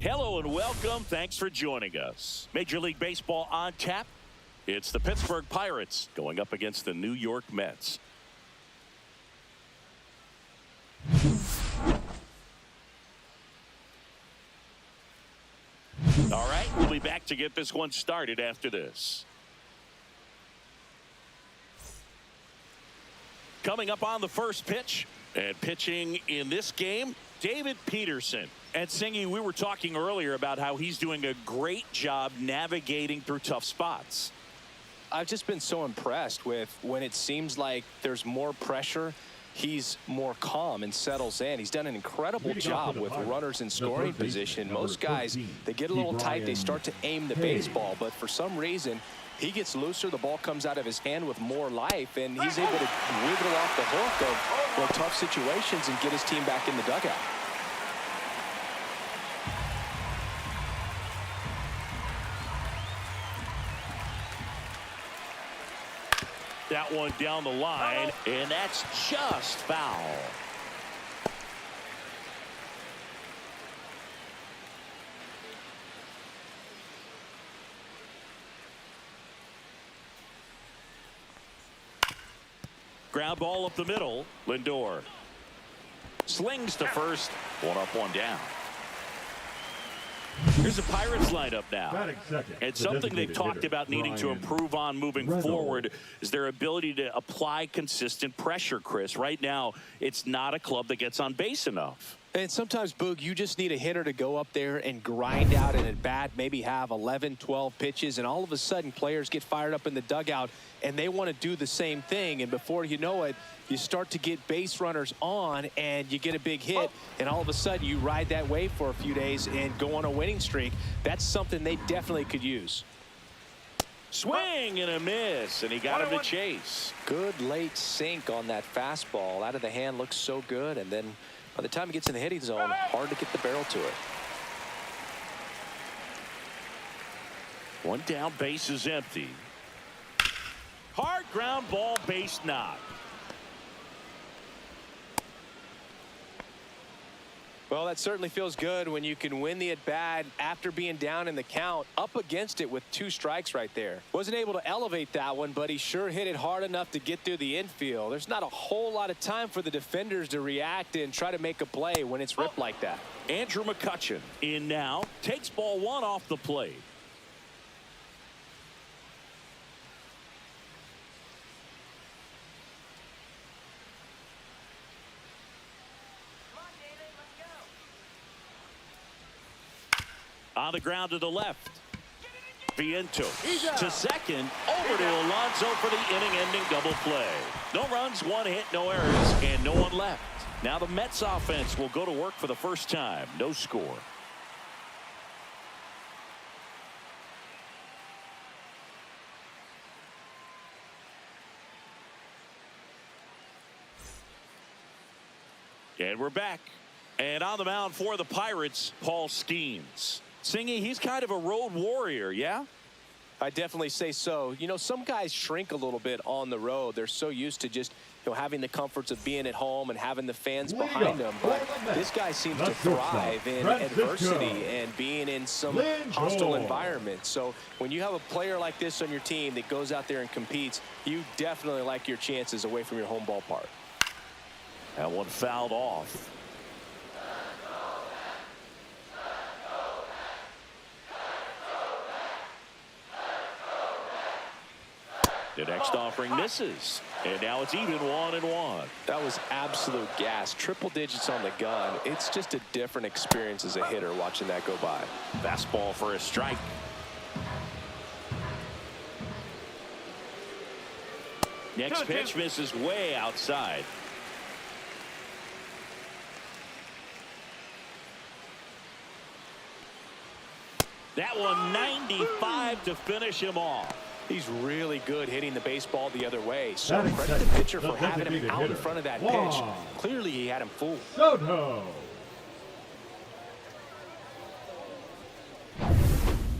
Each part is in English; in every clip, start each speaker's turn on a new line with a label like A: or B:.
A: Hello and welcome. Thanks for joining us. Major League Baseball on tap. It's the Pittsburgh Pirates going up against the New York Mets. All right, we'll be back to get this one started after this. Coming up on the first pitch and pitching in this game, David Peterson. And Singy, we were talking earlier about how he's doing a great job navigating through tough spots.
B: I've just been so impressed with when it seems like there's more pressure, he's more calm and settles in. He's done an incredible job with runners in scoring position. Most guys, they get a little tight, they start to aim the baseball, but for some reason, he gets looser, the ball comes out of his hand with more life, and he's able to wiggle off the hook of tough situations and get his team back in the dugout.
A: That one down the line, and that's just foul. Ground ball up the middle. Lindor slings to first. One up, one down. Here's the Pirates lineup now. And something they've talked about needing to improve on moving forward is their ability to apply consistent pressure, Chris. Right now, it's not a club that gets on base enough.
B: And sometimes, Boog, you just need a hitter to go up there and grind out an at-bat, maybe have 11, 12 pitches, and all of a sudden players get fired up in the dugout, and they want to do the same thing. And before you know it, you start to get base runners on, and you get a big hit, and all of a sudden you ride that wave for a few days and go on a winning streak. That's something they definitely could use.
A: Swing and a miss, and he got him to chase.
B: Good late sink on that fastball. Out of the hand, looks so good, and then by the time he gets in the hitting zone, hard to get the barrel to it.
A: One down, base is empty. Hard ground ball, base knock.
B: Well, that certainly feels good when you can win the at-bat after being down in the count, up against it with 2 strikes right there. Wasn't able to elevate that one, but he sure hit it hard enough to get through the infield. There's not a whole lot of time for the defenders to react and try to make a play when it's ripped like that.
A: Andrew McCutchen in now, takes ball 1 off the plate. On the ground to the left. Viento to second. Over to Alonso for the inning-ending double play. No runs, 1 hit, no errors, and no one left. Now the Mets offense will go to work for the first time. No score. And we're back. And on the mound for the Pirates, Paul Skeens. Singy, he's kind of a road warrior, yeah?
B: I definitely say so. You know, some guys shrink a little bit on the road. They're so used to just, having the comforts of being at home and having the fans behind them. But this guy seems to thrive in adversity and being in some hostile environment. So when you have a player like this on your team that goes out there and competes, you definitely like your chances away from your home ballpark.
A: That one fouled off. The next offering misses, and now it's even 1-1.
B: That was absolute gas. Triple digits on the gun. It's just a different experience as a hitter watching that go by.
A: Fastball for a strike. Next pitch misses way outside. That one 95 to finish him off.
B: He's really good hitting the baseball the other way. So credit the pitcher for having him out in front of that pitch. Clearly he had him fooled.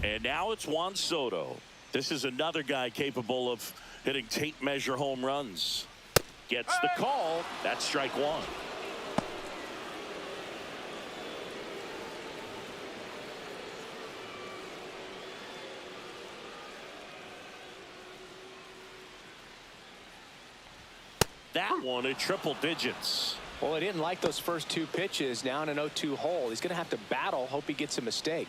A: And now it's Juan Soto. This is another guy capable of hitting tape measure home runs. Gets the call. That's strike 1. that one at triple digits.
B: Well, he didn't like those first two pitches. Now in an 0-2 hole, he's going to have to battle, hope he gets a mistake.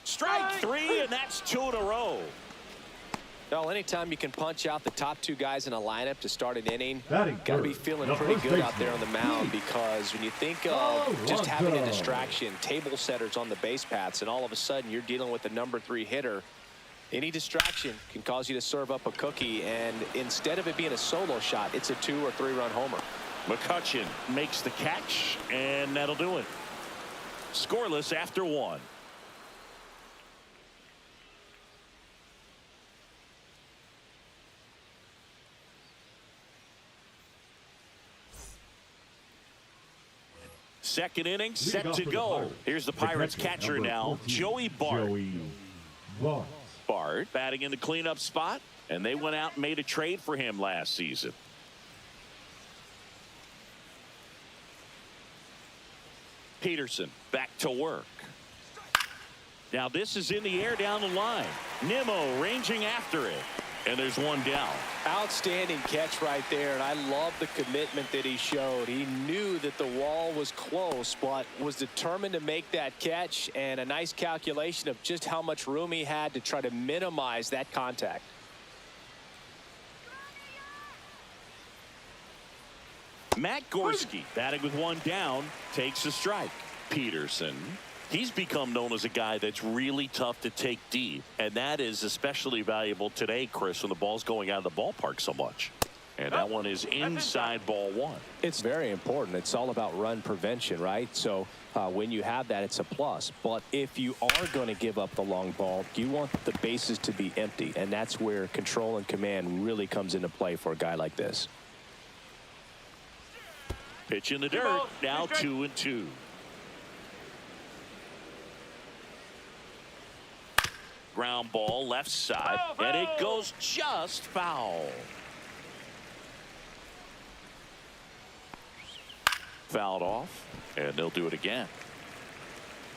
A: Strike three, and that's 2 in a row.
B: Well, anytime you can punch out the top two guys in a lineup to start an inning, got to be feeling pretty good out there on the mound, because when you think of just having a distraction, table setters on the base paths, and all of a sudden you're dealing with the number 3 hitter, any distraction can cause you to serve up a cookie, and instead of it being a solo shot, it's a 2 or 3 run homer.
A: McCutchen makes the catch, and that'll do it. Scoreless after 1. Second inning set to go. Here's the Pirates catcher now, Joey Bart. Bart batting in the cleanup spot, and they went out and made a trade for him last season. Peterson back to work. Now this is in the air down the line. Nimmo ranging after it, and there's one down.
B: Outstanding catch right there, and I love the commitment that he showed. He knew that the wall was close, but was determined to make that catch, and a nice calculation of just how much room he had to try to minimize that contact.
A: Matt Gorski batting with one down takes a strike. Peterson, he's become known as a guy that's really tough to take deep, and that is especially valuable today, Chris, when the ball's going out of the ballpark so much. And that one is inside ball 1.
B: It's very important. It's all about run prevention, right? So when you have that, it's a plus. But if you are going to give up the long ball, you want the bases to be empty, and that's where control and command really comes into play for a guy like this.
A: Pitch in the dirt, now 2-2. Ground ball left side, and it goes just foul. Fouled off, and they'll do it again.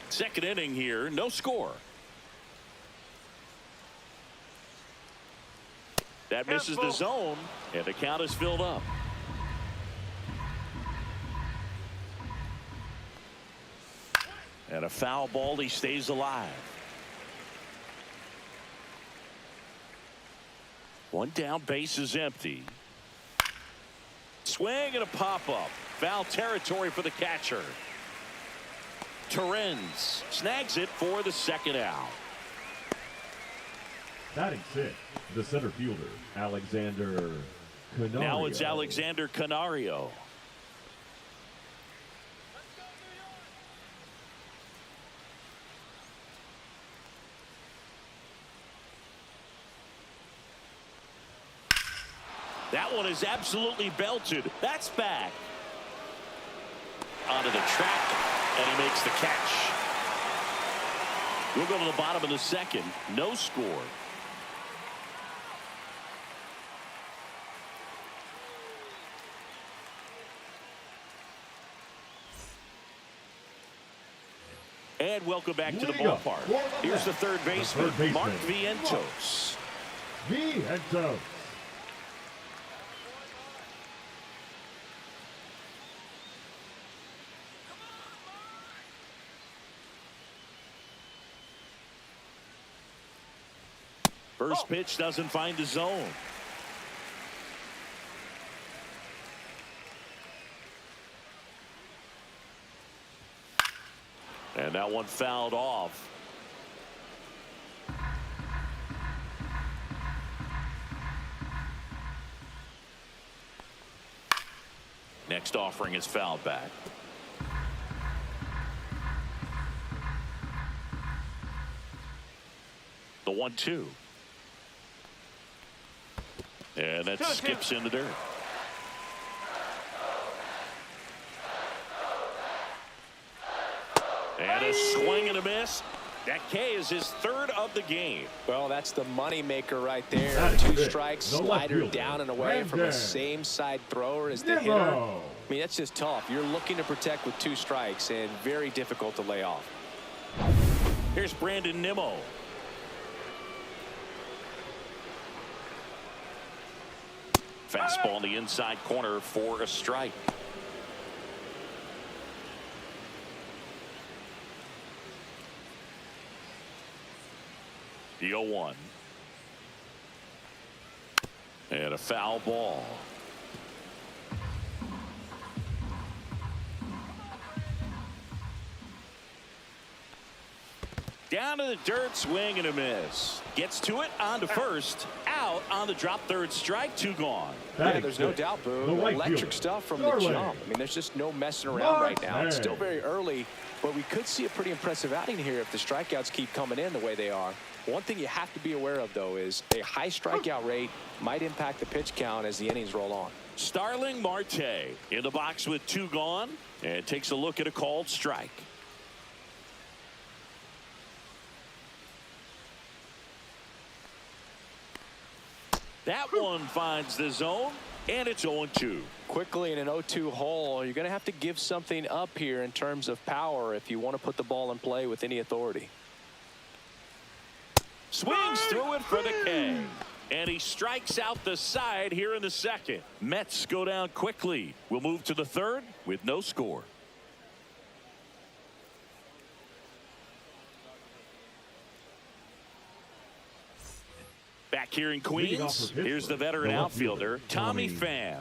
A: Second inning here, no score. That misses the zone, and the count is filled up. And a foul ball, he stays alive. One down, base is empty. Swing and a pop-up. Foul territory for the catcher. Torrens snags it for the second out.
C: Batting 6, the center fielder, Alexander Canario.
A: Now it's Alexander Canario. That one is absolutely belted. That's back. Onto the track, and he makes the catch. We'll go to the bottom of the second. No score. And welcome back to the ballpark. Here's the third baseman, Mark Vientos.
C: Vientos.
A: First pitch doesn't find the zone. And that one fouled off. Next offering is fouled back. The 1-2. And that skips in the dirt. And a swing and a miss. That K is his third of the game.
B: Well, that's the money maker right there. 2 strikes, slider down and away from the same side thrower as the hitter. I mean, that's just tough. You're looking to protect with 2 strikes, and very difficult to lay off.
A: Here's Brandon Nimmo. Fastball in the inside corner for a strike. The 0-1. And a foul ball. Down to the dirt, swing and a miss. Gets to it, on to first, out on the drop, third strike, 2 gone.
B: Yeah, there's no doubt, Boo. Electric stuff from the jump. I mean, there's just no messing around right now. It's still very early, but we could see a pretty impressive outing here if the strikeouts keep coming in the way they are. One thing you have to be aware of, though, is a high strikeout rate might impact the pitch count as the innings roll on.
A: Starling Marte in the box with 2 gone and takes a look at a called strike. That one finds the zone, and it's 0-2.
B: Quickly in an 0-2 hole, you're going to have to give something up here in terms of power if you want to put the ball in play with any authority.
A: Swings through it for the K. And he strikes out the side here in the second. Mets go down quickly. We'll move to the third with no score. Back here in Queens, here's the veteran outfielder, Tommy Pham.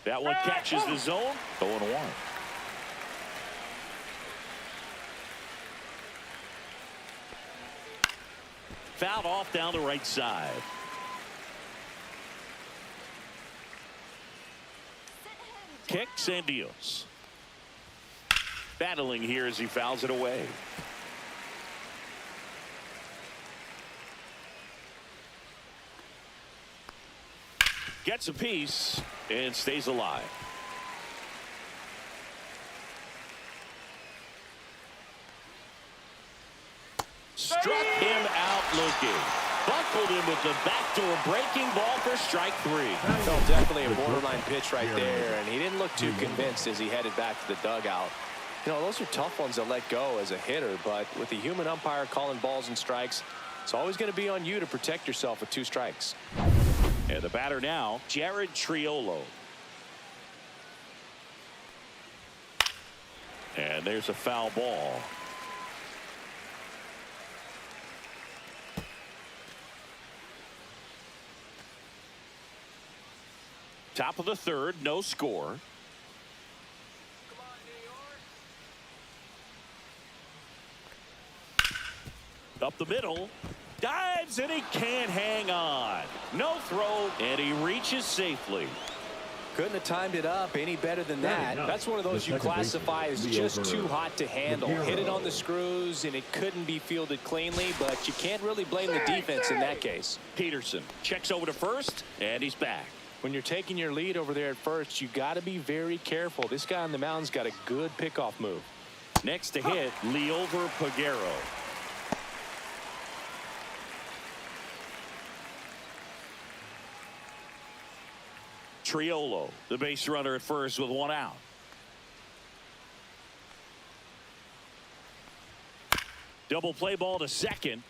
A: That one catches the zone, 0-1. Fouled off down the right side. Kicks and deals. Battling here as he fouls it away. Gets a piece and stays alive. Struck him out looking. Buckled him with the backdoor breaking ball for strike 3.
B: Felt definitely a borderline pitch right there, and he didn't look too convinced as he headed back to the dugout. You know, those are tough ones to let go as a hitter, but with the human umpire calling balls and strikes, it's always going to be on you to protect yourself with 2 strikes.
A: And the batter now, Jared Triolo. And there's a foul ball. Top of the third, no score. Up the middle, dives and he can't hang on. No throw, and he reaches safely.
B: Couldn't have timed it up any better than that. That's one of those you classify as just too hot to handle. Hit it on the screws, and it couldn't be fielded cleanly, but you can't really blame the defense in that case.
A: Peterson checks over to first, and he's back.
B: When you're taking your lead over there at first, you got to be very careful. This guy on the mound's got a good pickoff move.
A: Next to hit, Liover Peguero. Triolo, the base runner at first with 1 out. Double play ball to second.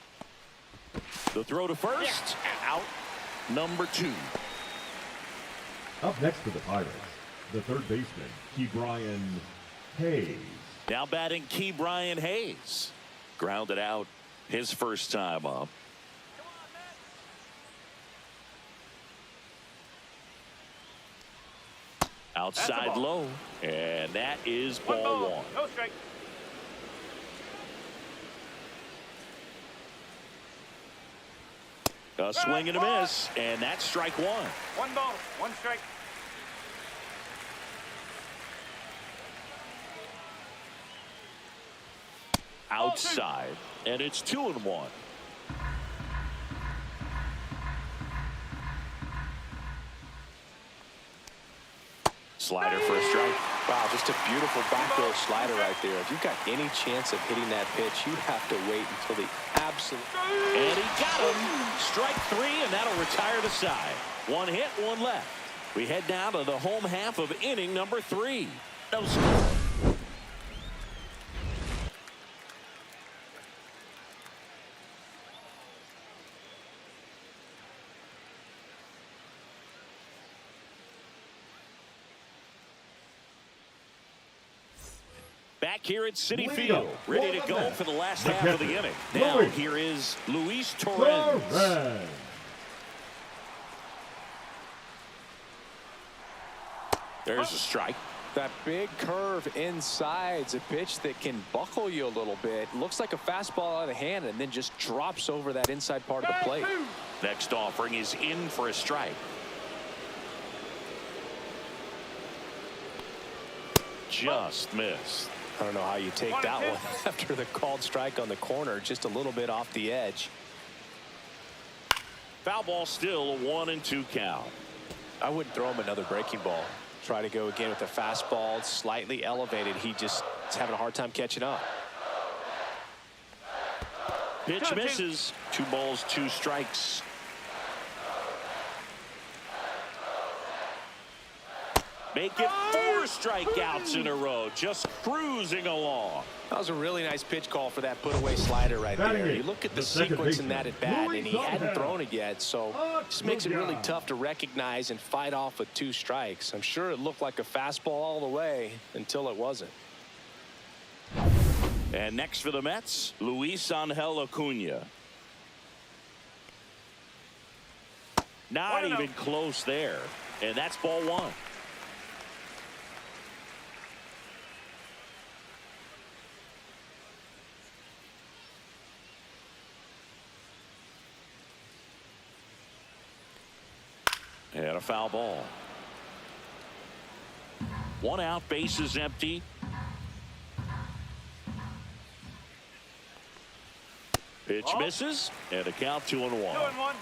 A: The throw to first. Out number 2.
C: Up next for the Pirates, the third baseman, Ke'Bryan Hayes.
A: Now batting Ke'Bryan Hayes. Grounded out his first time up. Outside low, and that is ball 1.
D: No strike.
A: A swing and a miss, and that's strike 1.
D: 1 ball, 1 strike.
A: Outside, and it's 2-1. Slider for a strike.
B: Wow, just a beautiful backdoor slider right there. If you've got any chance of hitting that pitch, you have to wait until the absolute.
A: And he got him. Strike 3, and that'll retire the side. 1 hit, 1 left. We head now to the home half of inning number 3. No score. Back here at Citi
C: Leo,
A: Field, ready to go for the last half of the inning. Now,
C: Luis
A: here is Luis Torrens.
C: Torres.
A: There's a strike.
B: That big curve inside's a pitch that can buckle you a little bit. Looks like a fastball out of the hand and then just drops over that inside part of the plate.
A: Next offering is in for a strike. Just missed.
B: I don't know how you take that one after the called strike on the corner, just a little bit off the edge.
A: Foul ball, still a 1-2 count.
B: I wouldn't throw him another breaking ball. Try to go again with the fastball, slightly elevated. He just is having a hard time catching up.
A: Pitch misses. 2 balls, 2 strikes. Make it 4 strikeouts in a row. Just cruising along.
B: That was a really nice pitch call for that put-away slider right there. You look at the sequence in that at-bat, and he hadn't thrown it yet, so just makes it really tough to recognize and fight off with 2 strikes. I'm sure it looked like a fastball all the way until it wasn't.
A: And next for the Mets, Luis Angel Acuna. Not even close there. And that's ball 1. And a foul ball. 1 out, bases empty. Pitch misses, and a count 2-1.
D: 2-1.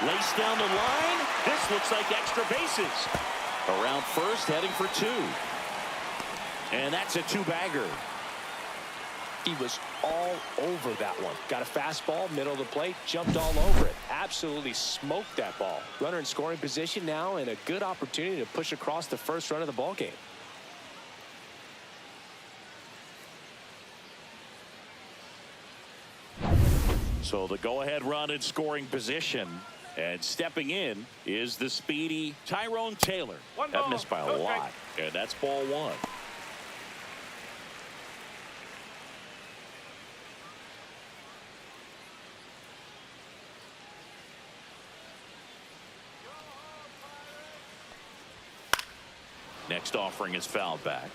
A: Laced down the line. This looks like extra bases. Around first, heading for 2. And that's a 2-bagger.
B: He was all over that one. Got a fastball, middle of the plate, jumped all over it. Absolutely smoked that ball. Runner in scoring position now, and a good opportunity to push across the first run of the ball game.
A: So the go-ahead run in scoring position. And stepping in is the speedy Tyrone Taylor. That missed by a lot. And that's ball 1. Next offering is fouled back.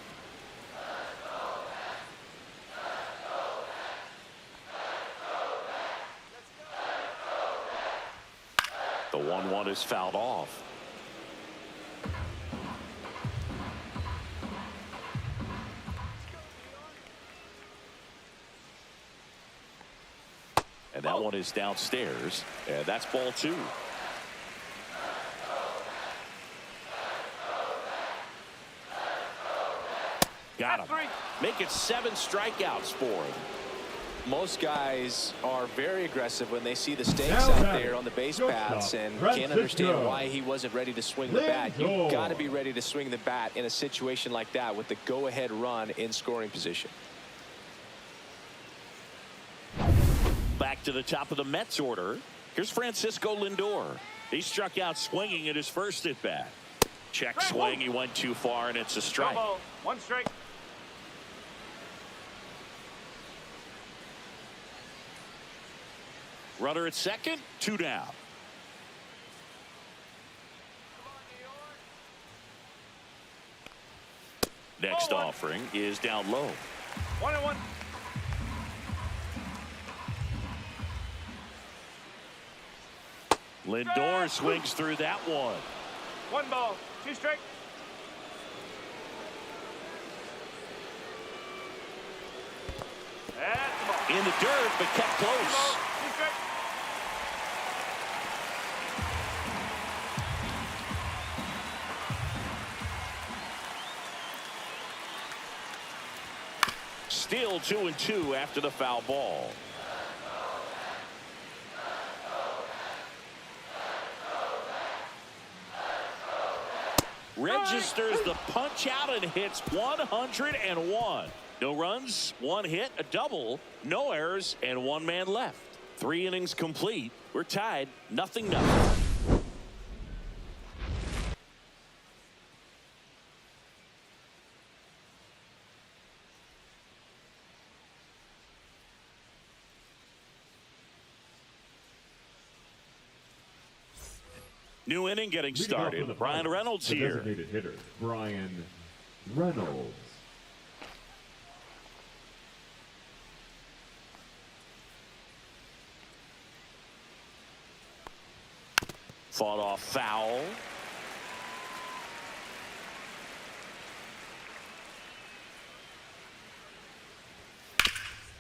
A: The 1-1 is fouled off. And that one is downstairs. And that's ball 2. Got him. Make it 7 strikeouts for him.
B: Most guys are very aggressive when they see the stakes out there on the base paths and can't understand why he wasn't ready to swing the bat. You've got to be ready to swing the bat in a situation like that with the go-ahead run in scoring position.
A: Back to the top of the Mets order. Here's Francisco Lindor. He struck out swinging at his first at-bat. Check swing. He went too far, and it's a strike.
D: 1 strike.
A: Runner at second, 2 down. Next offering is down low.
D: 1-1.
A: Lindor swings through that one.
D: 1 ball, 2 strike.
A: In the dirt, but kept close. Still 2-2 after the foul ball. registers the punch out and hits 101. No runs, 1 hit, a double, no errors, and 1 man left. 3 innings complete. We're tied, 0-0. New inning getting started. Brian Reynolds here.
C: Designated hitter, Brian Reynolds.
A: Fought off foul.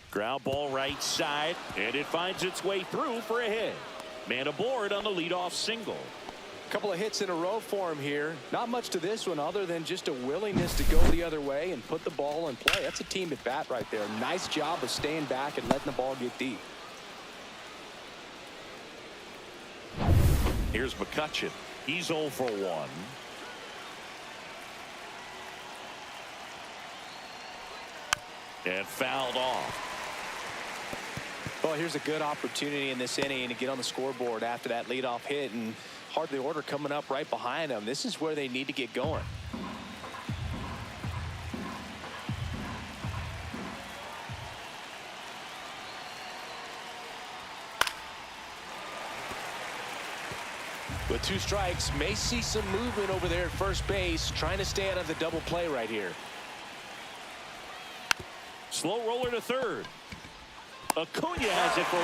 A: Ground ball right side, and it finds its way through for a hit. Man aboard on the leadoff single.
B: Couple of hits in a row for him here. Not much to this one other than just a willingness to go the other way and put the ball in play. That's a team at bat right there. Nice job of staying back and letting the ball get deep.
A: Here's McCutchen. He's 0 for 1. And fouled off.
B: Well, here's a good opportunity in this inning to get on the scoreboard after that leadoff hit, and hardly order coming up right behind them. This is where they need to get going. With 2 strikes, may see some movement over there at first base, trying to stay out of the double play right here.
A: Slow roller to third. Acuna has it for 1.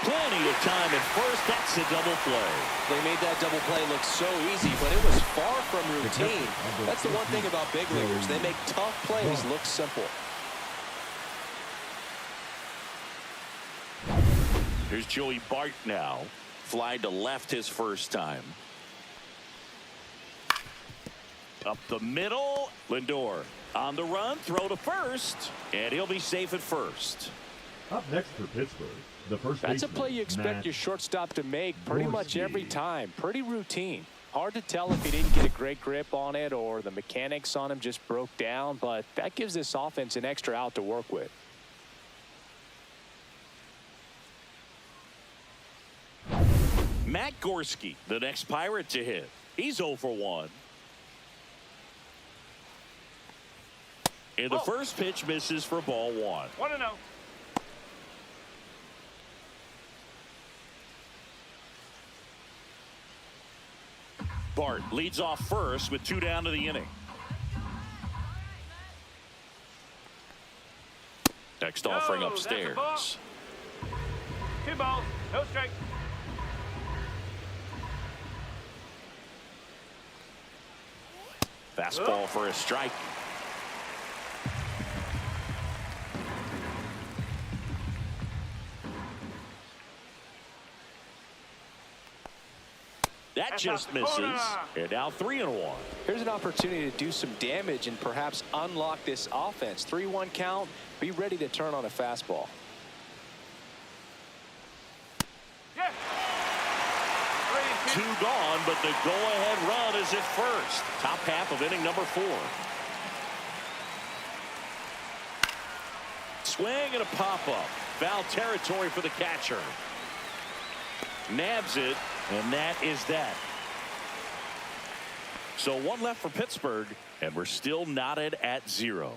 A: Plenty of time at first. That's a double play.
B: They made that double play look so easy, but it was far from routine. That's the one thing about big leaguers. They make tough plays look simple.
A: Here's Joey Bart now. Fly to left his first time. Up the middle. Lindor on the run. Throw to first. And he'll be safe at first.
C: Up next for Pittsburgh, the first
B: That's a
C: baseman,
B: play you expect
C: Matt
B: your shortstop to make pretty much
C: Gorski.
B: every time. Pretty routine. Hard to tell if he didn't get a great grip on it or the mechanics on him just broke down, but that gives this offense an extra out to work with.
A: Matt Gorski, the next Pirate to hit. He's 0 for 1. And the first pitch misses for ball 1.
D: 1-0.
A: Bart leads off first with 2 down to the inning. Next offering upstairs.
D: 2 balls, no strikes.
A: Fastball for a strike. That just misses. And now 3-1.
B: Here's an opportunity to do some damage and perhaps unlock this offense. 3-1 count. Be ready to turn on a fastball.
D: Yeah.
A: 2 gone, but the go-ahead run is at first. Top half of inning number 4. Swing and a pop-up. Foul territory for the catcher. Nabs it, and that is that. So 1 left for Pittsburgh, and we're still knotted at 0.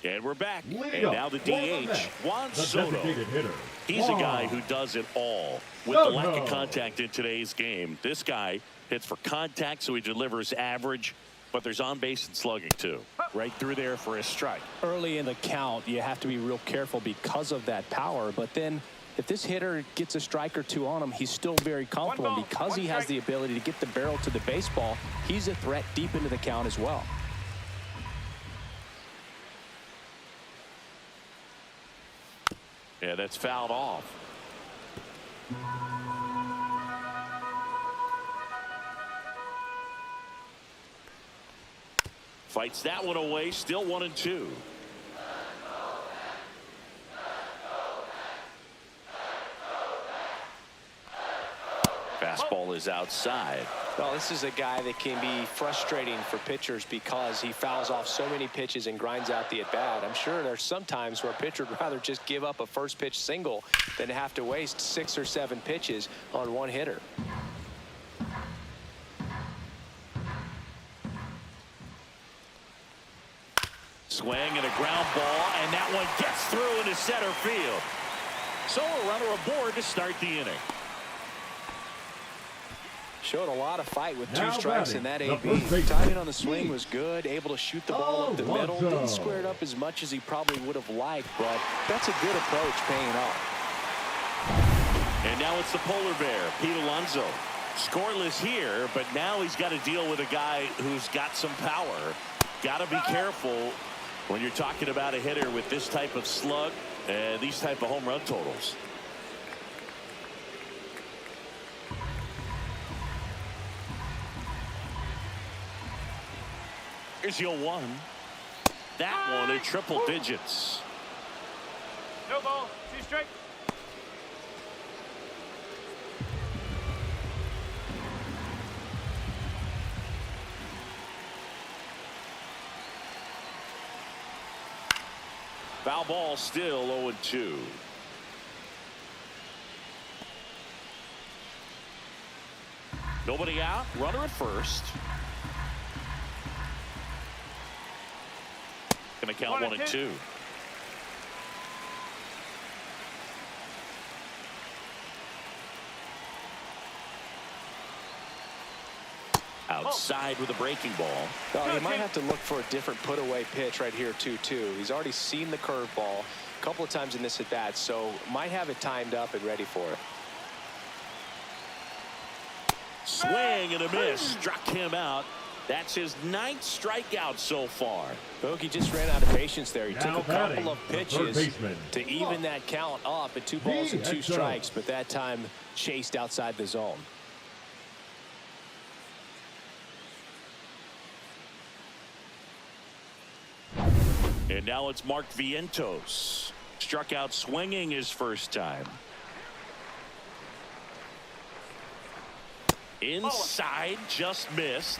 A: And we're back. And now the DH, Juan Soto. He's a guy who does it all. With the lack of contact in today's game, this guy hits for contact, so he delivers average, but there's on base and slugging too. Right through there for a strike.
B: Early in the count, you have to be real careful because of that power, but then if this hitter gets a strike or 2 on him, he's still very comfortable. And because he has the ability to get the barrel to the baseball, he's a threat deep into the count as well.
A: Yeah, that's fouled off. Fights that one away, still 1-2. is outside.
B: Well, this is a guy that can be frustrating for pitchers because he fouls off so many pitches and grinds out the at-bat. I'm sure there's some times where a pitcher would rather just give up a first pitch single than have to waste 6 or 7 pitches on one hitter.
A: Swing and a ground ball, and that one gets through into center field. So a runner aboard to start the inning.
B: Showed a lot of fight with 2
C: Now
B: strikes
C: batting,
B: in that
C: the
B: AB.
C: first baseman,
B: Timing on the swing was good, able to shoot the ball up the middle.
C: Alonso.
B: Didn't square it up as much as he probably would have liked, but that's a good approach paying off.
A: And now it's the polar bear, Pete Alonso. Scoreless here, but now he's got to deal with a guy who's got some power. Got to be careful when you're talking about a hitter with this type of slug and these type of home run totals. Here's your 1. That one in triple digits.
D: No ball. 2 strike.
A: Foul ball, still 0-2. Nobody out. Runner at first. Going to count 1-2. Outside with a breaking ball.
B: Well, he might have to look for a different put-away pitch right here, 2-2. He's already seen the curveball a couple of times in this at-bat, so might have it timed up and ready for it.
A: Swing and a miss. Struck him out. That's his 9th strikeout so far.
B: Bogey just ran out of patience there. He
C: Now
B: took a
C: batting,
B: couple of
C: the third
B: pitches
C: baseman.
B: to even that count up at 2 balls and 2
C: Este.
B: strikes, but that time chased outside the zone.
A: And now it's Mark Vientos. Struck out swinging his first time. Inside, just missed.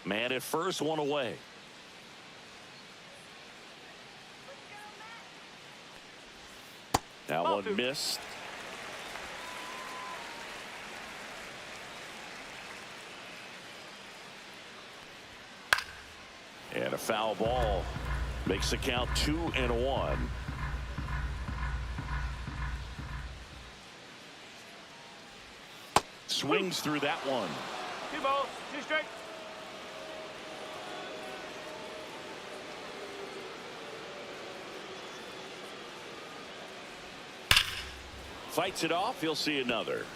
A: Man at first, 1 away. That one missed. And a foul ball makes the count 2-1. Swings through that one.
D: 2 balls. 2 strikes.
A: Fights it off. He'll see another.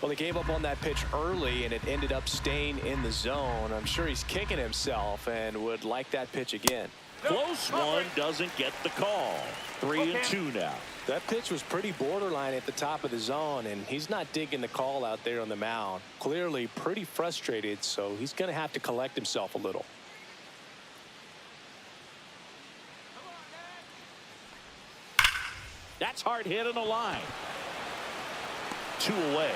B: Well, he gave up on that pitch early, and it ended up staying in the zone. I'm sure he's kicking himself and would like that pitch again.
A: Close one, doesn't get the call. 3-2 now.
B: That pitch was pretty borderline at the top of the zone, and he's not digging the call out there on the mound. Clearly pretty frustrated, so he's going to have to collect himself a little.
A: That's hard hit on the line. 2 away.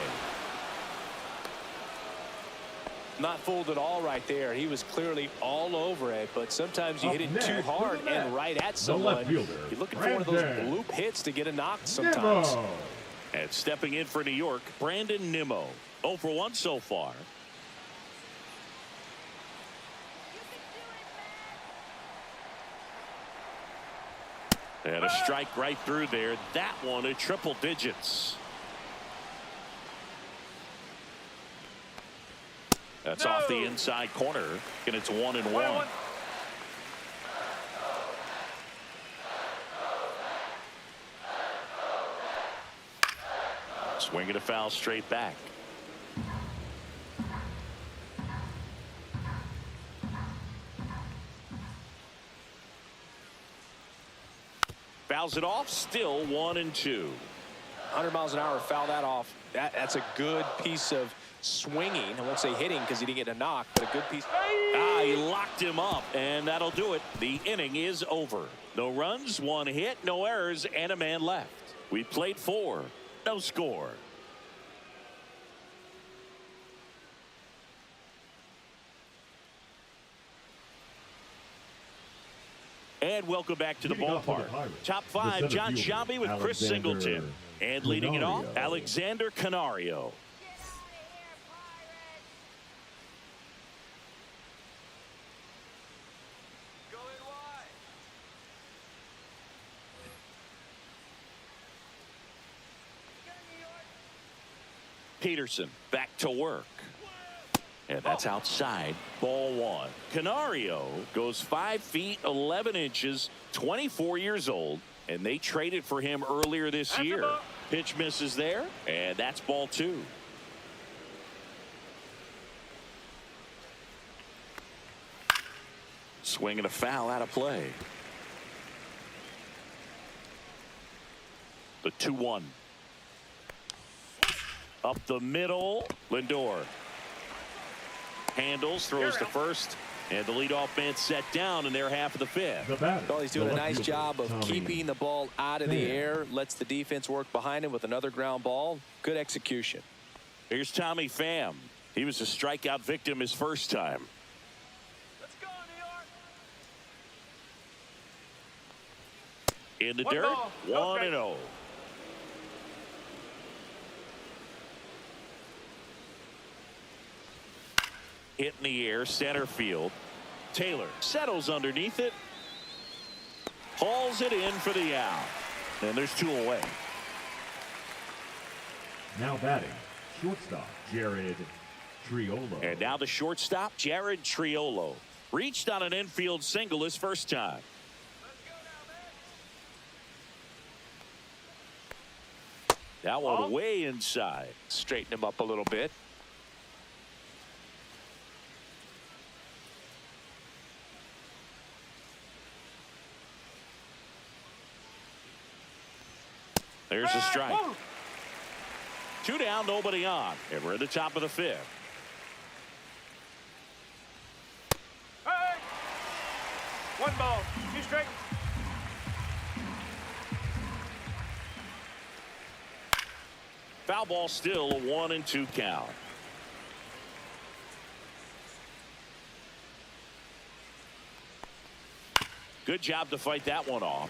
B: Not fooled at all right there. He was clearly all over it, but sometimes you
C: Up
B: hit it
C: next,
B: too hard
C: to the
B: and
C: net,
B: right at
C: the
B: someone.
C: left fielder,
B: You're looking for one of those
C: Brandon
B: bloop hits to get a knock sometimes.
C: Nimmo.
A: And stepping in for New York, Brandon Nimmo. 0 for 1 so far. And a strike right through there. That one at triple digits. That's off the inside corner, and it's 1-1. Swinging a foul straight back. Fouls it off, still 1-2.
B: 100 miles an hour, foul that off. That's a good piece of swinging. I won't say hitting because he didn't get a knock, but a good piece.
A: He locked him up, and that'll do it. The inning is over. No runs, 1 hit, no errors, and a man left. We played 4. No score. And welcome back to the ballpark. Top 5, John Sciambi with Chris Singleton. And leading it off, Alexander Canario. Peterson back to work. And that's outside. Ball 1. Canario goes 5 feet 11 inches, 24 years old, and they traded for him earlier this year. Pitch misses there, and that's ball 2. Swing and a foul out of play. The 2-1. Up the middle, Lindor. Handles, throws to first, and the leadoff man set down in their half of the 5th.
B: Well, he's doing a nice job of keeping the ball out of the air, lets the defense work behind him with another ground ball. Good execution.
A: Here's Tommy Pham. He was a strikeout victim his first time.
D: Let's go, New York.
A: In the dirt, 1-0. Hit in the air, center field. Taylor settles underneath it. Hauls it in for the out. And there's 2 away.
C: Now batting, shortstop, Jared Triolo.
A: And now the shortstop, Jared Triolo. Reached on an infield single his first time. That one way inside.
B: Straighten him up a little bit.
A: There's a strike. 2 down, nobody on. And we're at the top of the 5th.
D: Hey! 1 ball, 2 strikes.
A: Foul ball still, a 1-2 count. Good job to fight that one off.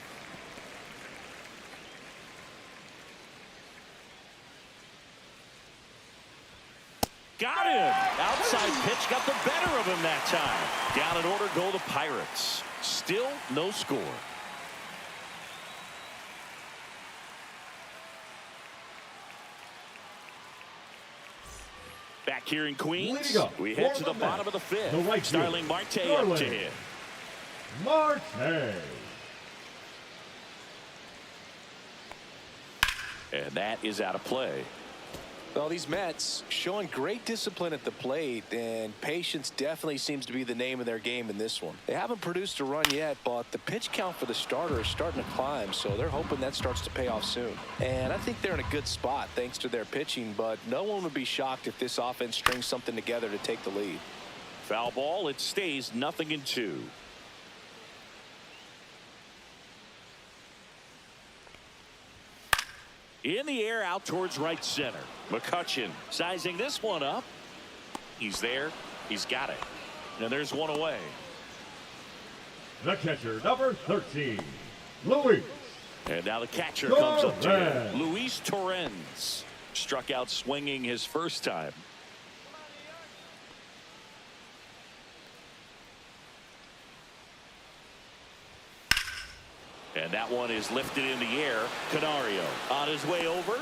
A: Got him. Outside pitch got the better of him that time. Down in order go the Pirates. Still no score. Back here in Queens, we head to the bottom of the 5th.
C: Right
A: Starling Marte up to hit.
C: Marte.
A: And that is out of play.
B: Well, these Mets showing great discipline at the plate, and patience definitely seems to be the name of their game in this one. They haven't produced a run yet, but the pitch count for the starter is starting to climb, so they're hoping that starts to pay off soon. And I think they're in a good spot thanks to their pitching, but no one would be shocked if this offense strings something together to take the lead.
A: Foul ball, it stays 0-2. In the air out towards right center. McCutchen sizing this one up. He's there. He's got it. And there's one away.
C: The catcher, number 13, Luis.
A: And now the catcher comes up to him. Luis Torrens struck out swinging his first time. And that one is lifted in the air. Canario on his way over,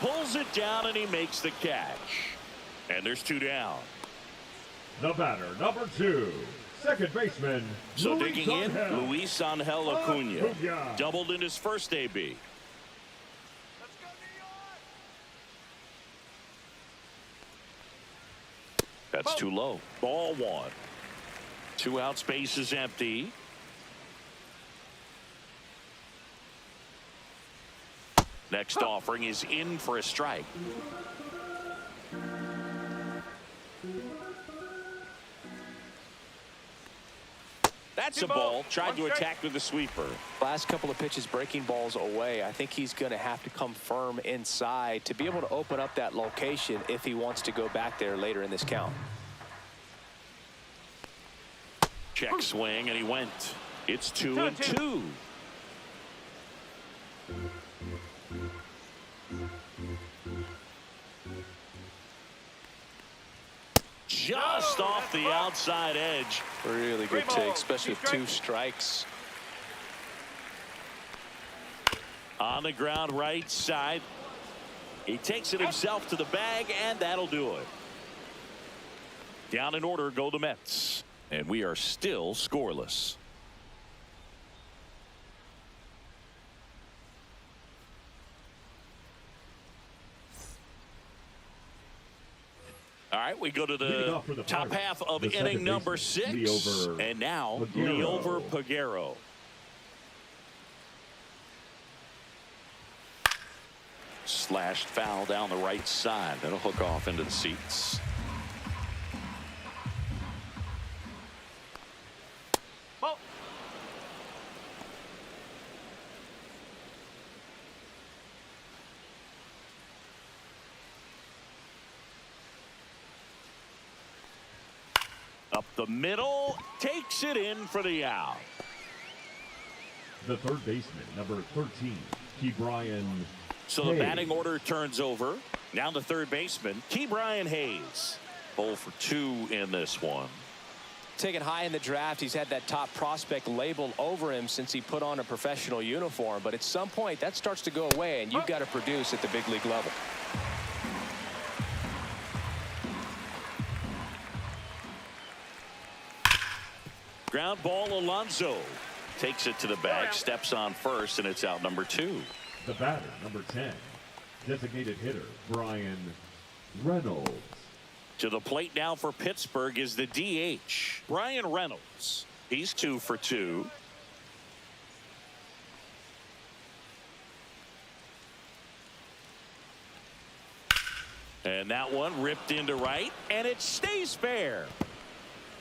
A: pulls it down, and he makes the catch. And there's 2 down.
C: The batter, number 2, second baseman.
A: So
C: Luis
A: digging in,
C: Angel.
A: Luis Angel Acuna. Doubled in his first AB. That's too low. Ball 1. 2 outs, base is empty. Next offering is in for a strike. That's a ball. Tried to attack with the sweeper.
B: Last couple of pitches breaking balls away. I think he's going to have to come firm inside to be able to open up that location if he wants to go back there later in this count.
A: Check swing, and he went. It's 2-2. Just off the outside edge.
B: Really good take, especially with 2 strikes.
A: On the ground right side. He takes it himself to the bag, and that'll do it. Down in order go the Mets. And we are still scoreless. All right, we go to the top half of inning number 6. And now, Mlb Pagero. Slashed foul down the right side. That'll hook off into the seats.
D: Ball.
A: Up the middle, takes it in for the out.
C: The third baseman, number 13, Brian.
A: So the batting order turns over. Now the third baseman, Brian Hayes. 0 for 2 in this one.
B: Taken high in the draft, he's had that top prospect label over him since he put on a professional uniform. But at some point, that starts to go away, and you've got to produce at the big league level.
A: Ground ball, Alonso takes it to the bag, steps on first, and it's out number 2.
C: The batter, number 10, designated hitter, Brian Reynolds.
A: To the plate now for Pittsburgh is the DH, Brian Reynolds. He's 2 for 2. And that one ripped into right, and it stays fair.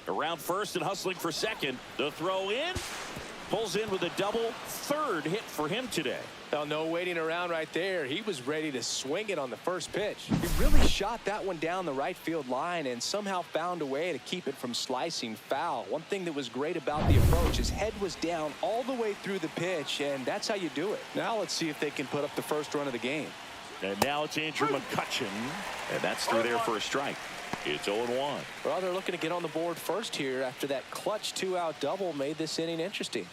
A: Around first and hustling for second. The throw in. Pulls in with a double. Third hit for him today.
B: Well, no waiting around right there. He was ready to swing it on the first pitch. He really shot that one down the right field line and somehow found a way to keep it from slicing foul. One thing that was great about the approach, his head was down all the way through the pitch, and that's how you do it. Now let's see if they can put up the first run of the game.
A: And now it's Andrew McCutchen, and that's through there for a strike. It's 0-1.
B: Well, they're looking to get on the board first here after that clutch 2-out double made this inning interesting.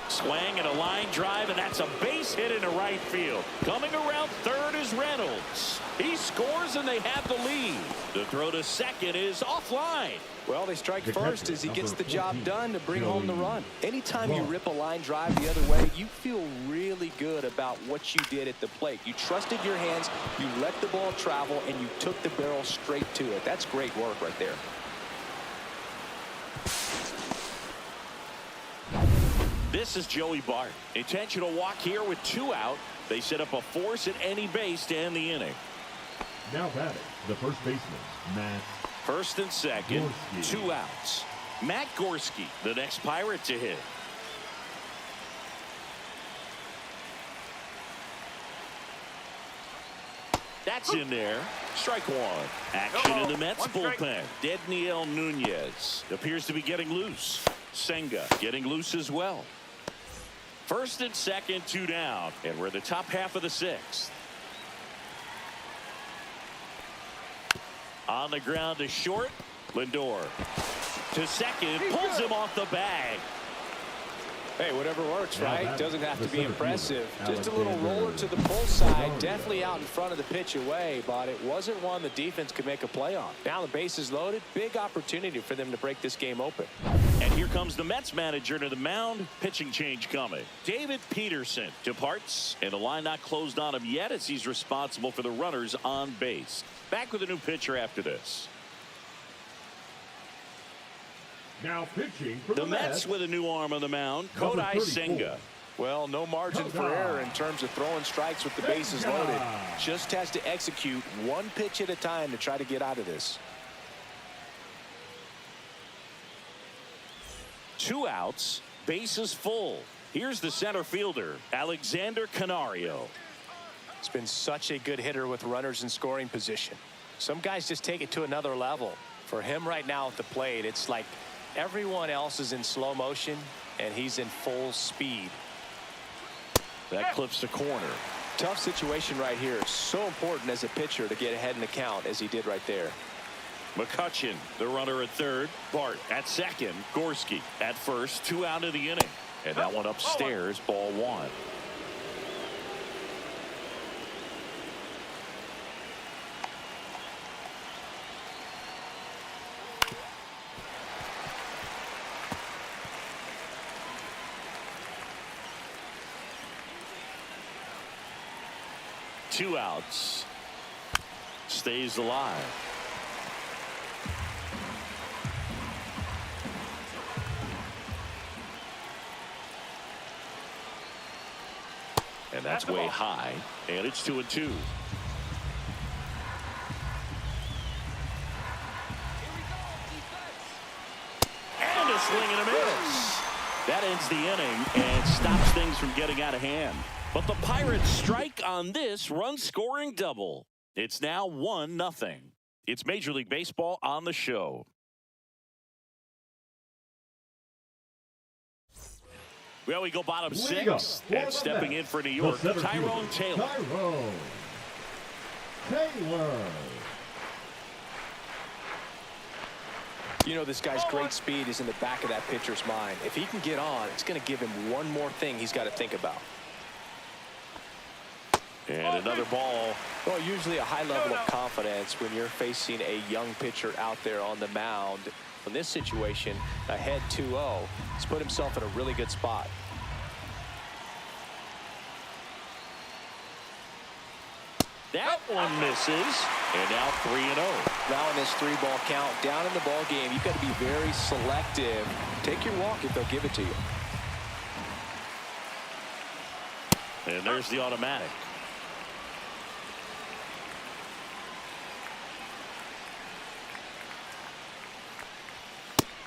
A: Swing and a line drive, and that's a base hit into right field. Coming around third is Reynolds. He scores, and they have the lead. The throw to second is offline.
B: Well, they strike first as he gets the job done to bring home the run. Anytime you rip a line drive the other way, you feel really good about what you did at the plate. You trusted your hands, you let the ball travel, and you took the barrel straight to it. That's great work right there.
A: This is Joey Bart. Intentional walk here with 2 out. They set up a force at any base to end the inning.
C: Now batting, the first baseman, Matt.
A: First and second,
C: Gorski.
A: 2 outs. Matt Gorski, the next Pirate to hit. That's in there. Strike 1. Action in the Mets bullpen. Dedniel Nunez appears to be getting loose. Senga getting loose as well. First and second, 2 down. And we're in the top half of the 6th. On the ground to short. Lindor to second. Pulls him off the bag.
B: Hey, whatever works,
C: Now
B: right?
C: batting,
B: Doesn't have
C: the
B: to be
C: center
B: impressive.
C: fielder,
B: Just a little
C: Alexander
B: roller to the pull side.
C: Mayo.
B: Definitely out in front of the pitch away, but it wasn't one the defense could make a play on. Now the base is loaded. Big opportunity for them to break this game open.
A: And here comes the Mets manager to the mound. Pitching change coming. David Peterson departs, and the line not closed on him yet as he's responsible for the runners on base. Back with a new pitcher after this.
C: Now pitching for
A: The Mets with a new arm on the mound,
C: Number
A: Kodai
C: 34.
A: Senga.
B: Well, no margin for error in terms of throwing strikes with the bases loaded. Just has to execute one pitch at a time to try to get out of this.
A: 2 outs, bases full. Here's the center fielder, Alexander Canario.
B: It's been such a good hitter with runners in scoring position. Some guys just take it to another level. For him right now at the plate, it's like everyone else is in slow motion and he's in full speed.
A: That clips the corner.
B: Tough situation right here. So important as a pitcher to get ahead in the count as he did right there.
A: McCutchen, the runner at third. Bart at second. Gorski at first. 2 out of the inning. And that one upstairs, ball 1. Two outs. Stays alive. And that's way high. And it's 2-2. And a swing and a miss. That ends the inning and stops things from getting out of hand. But the Pirates strike on this run-scoring double. It's now 1-0. It's Major League Baseball on the show. Well, we go bottom 6. And stepping in for New York, Tyrone Taylor.
C: Tyrone Taylor.
B: You know, this guy's great speed is in the back of that pitcher's mind. If he can get on, it's going to give him one more thing he's got to think about.
A: And another ball.
B: Well, usually a high level of confidence when you're facing a young pitcher out there on the mound. In this situation, ahead 2-0, he's put himself in a really good spot.
A: That one misses. And now 3-0.
B: Now in this 3-ball count, down in the ball game, you've got to be very selective. Take your walk if they'll give it to you.
A: And there's the automatic.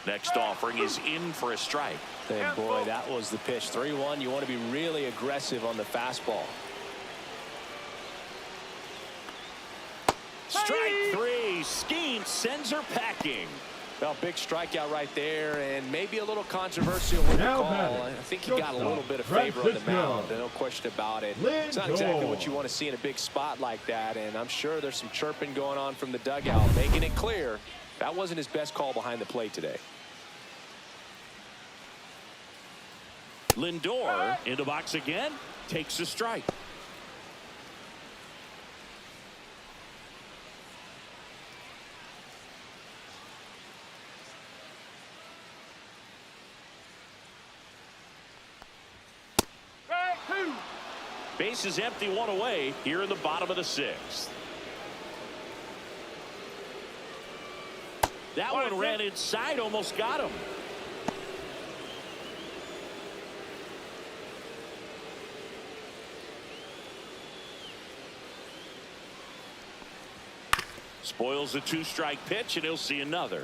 A: Next offering is in for a strike.
B: And boy, that was the pitch. 3-1. You want to be really aggressive on the fastball.
A: Strike 3. Skeen sends her packing.
B: Well, big strikeout right there, and maybe a little controversial with the call. I think he got a little bit of favor on the mound, no question about it. It's not exactly what you want to see in a big spot like that, and I'm sure there's some chirping going on from the dugout, making it clear that wasn't his best call behind the plate today.
A: Lindor in the box again, takes a strike. Base is empty, 1 away here in the bottom of the 6th. That one ran inside, almost got him. Spoils a 2-strike pitch, and he'll see another.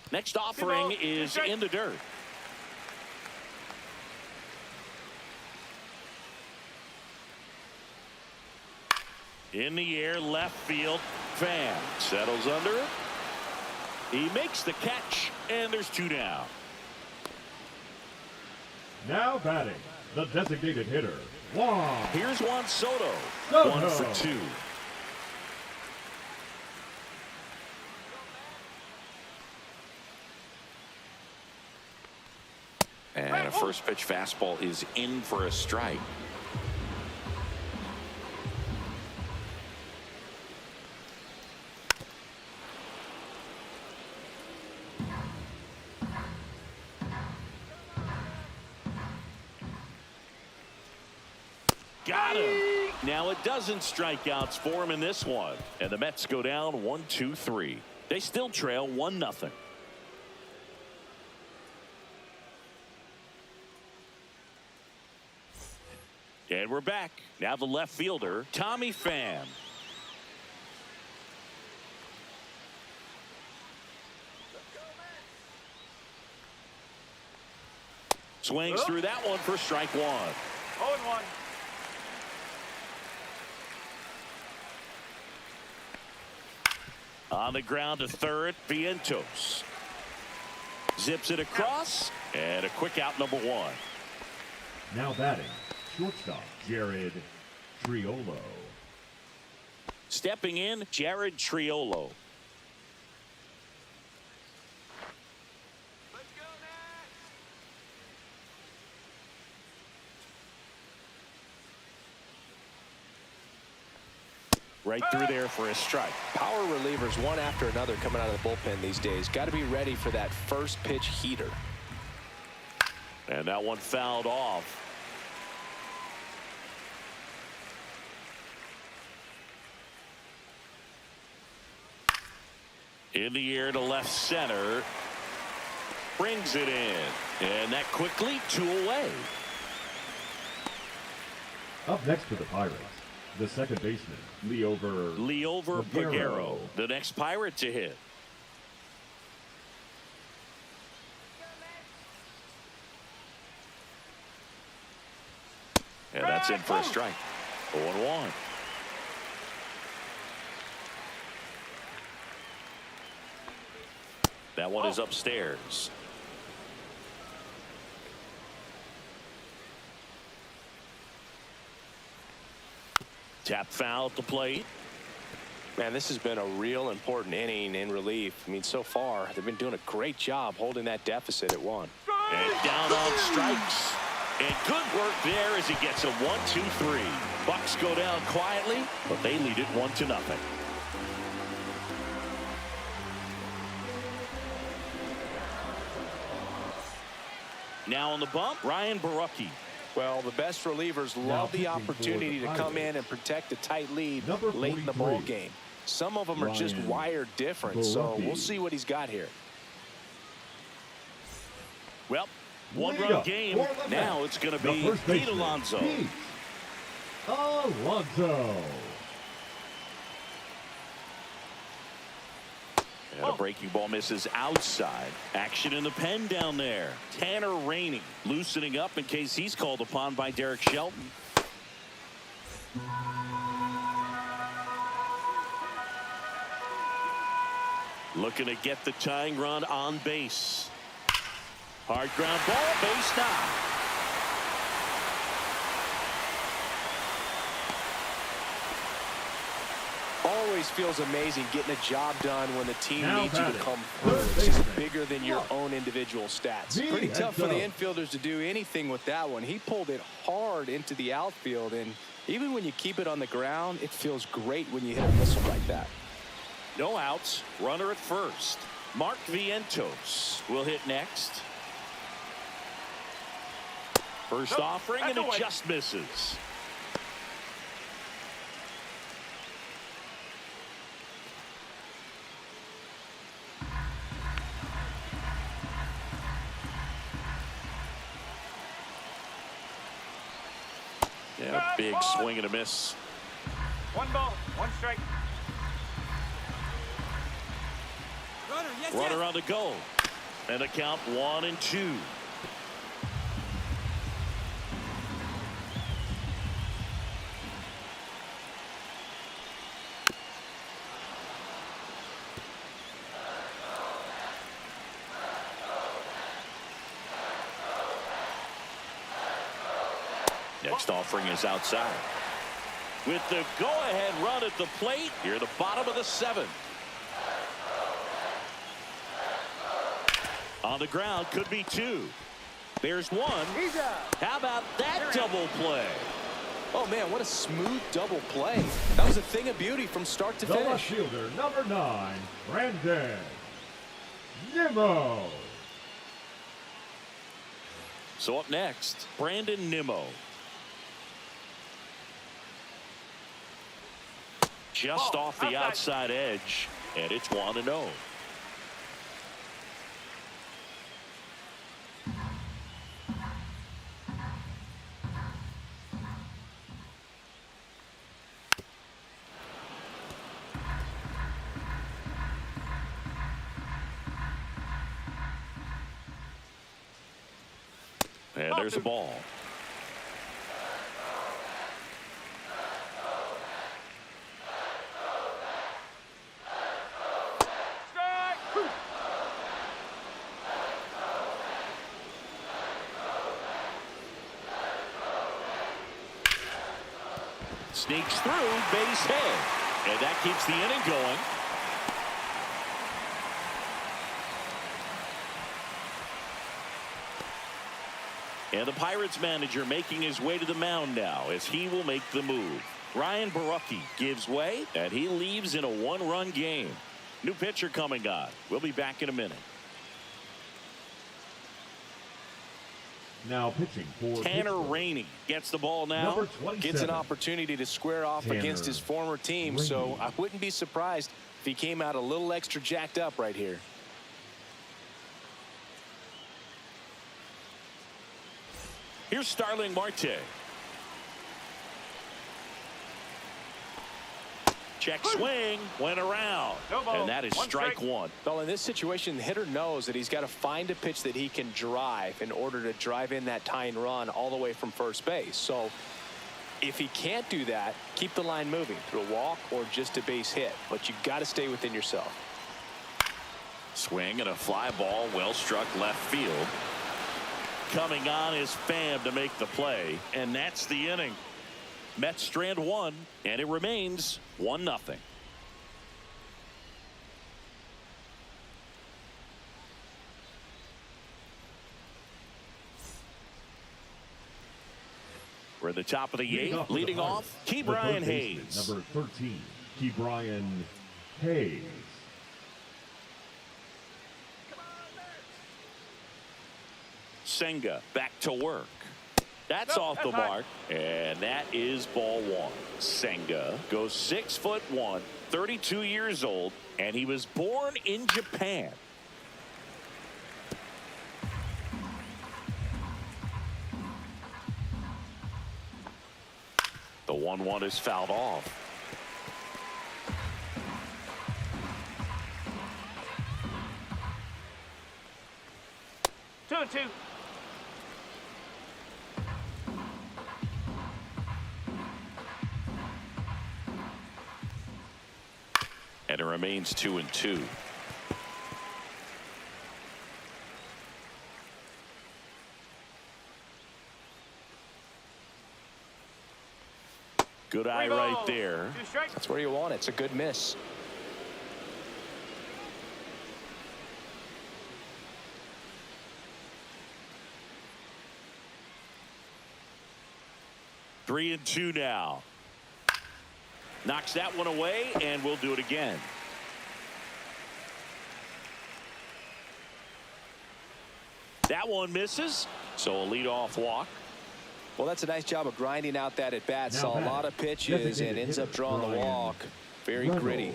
A: Next offering is in the dirt. In the air, left field. Fan settles under it. He makes the catch, and there's 2 down.
C: Now batting, the designated hitter, Juan.
A: Here's Juan Soto. 1 for 2. And a first pitch fastball is in for a strike. Got him. Now it doesn't strikeouts for him in this one. And the Mets go down 1-2-3. They still trail 1-0. And we're back. Now the left fielder, Tommy Pham. Swings through that one for strike one.
D: 0-1.
A: On the ground to third, Vientos. Zips it across, and a quick out, number one.
C: Now batting, shortstop, Jared Triolo.
A: Stepping in, Jared Triolo.
D: Let's go next.
A: Right through there for a strike.
B: Power relievers one after another coming out of the bullpen these days. Got to be ready for that first pitch heater.
A: And that one fouled off. In the air to left center. Brings it in. And that quickly 2 away.
C: Up next for the Pirates, the second baseman,
A: Liover Peguero, the next Pirate to hit. And that's in for a strike. 0-1. That one is upstairs. Tap foul at the plate.
B: Man, this has been a real important inning in relief. I mean, so far, they've been doing a great job holding that deficit at 1.
A: And down on strikes. And good work there as he gets a 1-2-3. Bucks go down quietly, but they lead it 1-0. Now on the bump, Ryan Barucki.
B: Well, the best relievers love the opportunity to come in and protect a tight lead late in the ball game. Some of them are just wired different, so we'll see what he's got here.
A: Well, one-run game. Now it's going to be Pete Alonso. And a breaking ball misses outside. Action in the pen down there. Tanner Rainey loosening up in case he's called upon by Derek Shelton. Looking to get the tying run on base. Hard ground ball, base now.
B: Always feels amazing getting a job done when the team needs you to come through. It's just bigger than your own individual stats. Pretty tough for the infielders to do anything with that one. He pulled it hard into the outfield, and even when you keep it on the ground, it feels great when you hit a missile like that.
A: No outs, runner at first. Mark Vientos will hit next. First offering, and it just misses. Yeah, big swing and a miss.
D: 1 ball, 1 strike.
A: Runner on the go. And the count 1-2. Next offering is outside. With the go-ahead run at the plate, here the bottom of the 7th. On the ground, could be 2. There's 1. How about that double play?
B: Oh, man, what a smooth double play. That was a thing of beauty from start to
C: The left
B: finish.
C: fielder, number 9, Brandon Nimmo.
A: So up next, Brandon Nimmo. just
D: Ball,
A: off the outside edge, and it's 1-0. And there's a ball.
D: Strike.
A: Sneaks through, base hit. And that keeps the inning going. And the Pirates manager making his way to the mound now as he will make the move. Ryan Barucki gives way, and he leaves in a one-run game. New pitcher coming on. We'll be back in a minute.
C: Now pitching for
A: Tanner
C: Pittsburgh.
A: Rainey gets the ball now.
C: Number 27.
B: Gets an opportunity to square off
C: Tanner
B: against his former team, so
C: Rainey.
B: I wouldn't be surprised if he came out a little extra jacked up right here.
A: Here's Starling Marte. Check swing, went around.
D: No ball.
A: And that is
D: One
A: strike
D: strike.
A: one.
B: Well, in this situation, the hitter knows that he's got to find a pitch that he can drive in order to drive in that tying run all the way from first base. So if he can't do that, keep the line moving through a walk or just a base hit. But you've got to stay within yourself.
A: Swing and a fly ball, well struck left field. Coming on is Pham to make the play, and that's the inning. Mets strand one, and it remains 1-0. We're at the top of the eighth. Leading off, Key
C: the
A: Brian
C: third baseman,
A: Hayes.
C: Number 13, Key Brian Hayes.
A: Senga back to work. That's
D: No,
A: off the
D: that's high.
A: mark, and that is ball one. Senga goes 6'1", 32 years old, and he was born in Japan. The 1-1 is fouled off.
D: Two and two.
A: And it remains 2-2. Good eye
D: Three
A: right
D: balls,
A: there.
D: 2 strikes.
B: That's where you want it. It's a good miss.
A: Three and two now. Knocks that one away, and we'll do it again. That one misses, so a leadoff walk.
B: Well, that's a nice job of grinding out that at bat.
C: Now
B: Saw a
C: batting,
B: lot of pitches and
C: designated
B: ends up
C: hitter
B: drawing the
C: Brian
B: walk. Very
C: Reynolds.
B: gritty.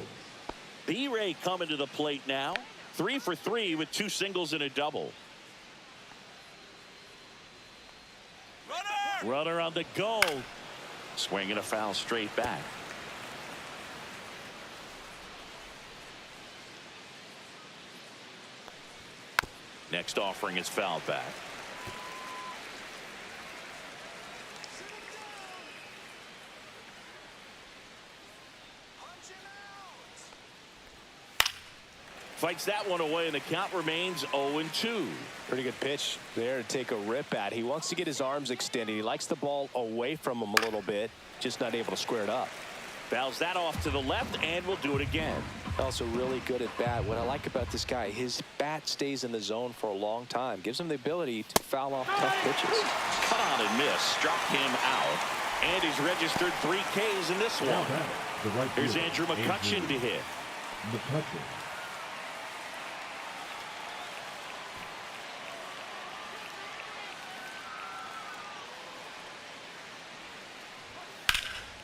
A: B-Ray coming to the plate now. 3 for 3 with 2 singles and a double. Runner on the go. Swinging a foul straight back. Next offering is fouled back. Fights that one away, and the count remains 0-2.
B: Pretty good pitch there to take a rip at. He wants to get his arms extended. He likes the ball away from him a little bit, just not able to square it up.
A: Fouls that off to the left, and we'll do it again.
B: Also really good at bat. What I like about this guy, his bat stays in the zone for a long time. Gives him the ability to foul off tough pitches.
A: Cut on and miss. Struck him out. And he's registered 3 Ks in this
C: Now
A: one.
C: batting, the right
A: Here's
C: fielder,
A: Andrew McCutcheon to hit.
C: McCutcheon.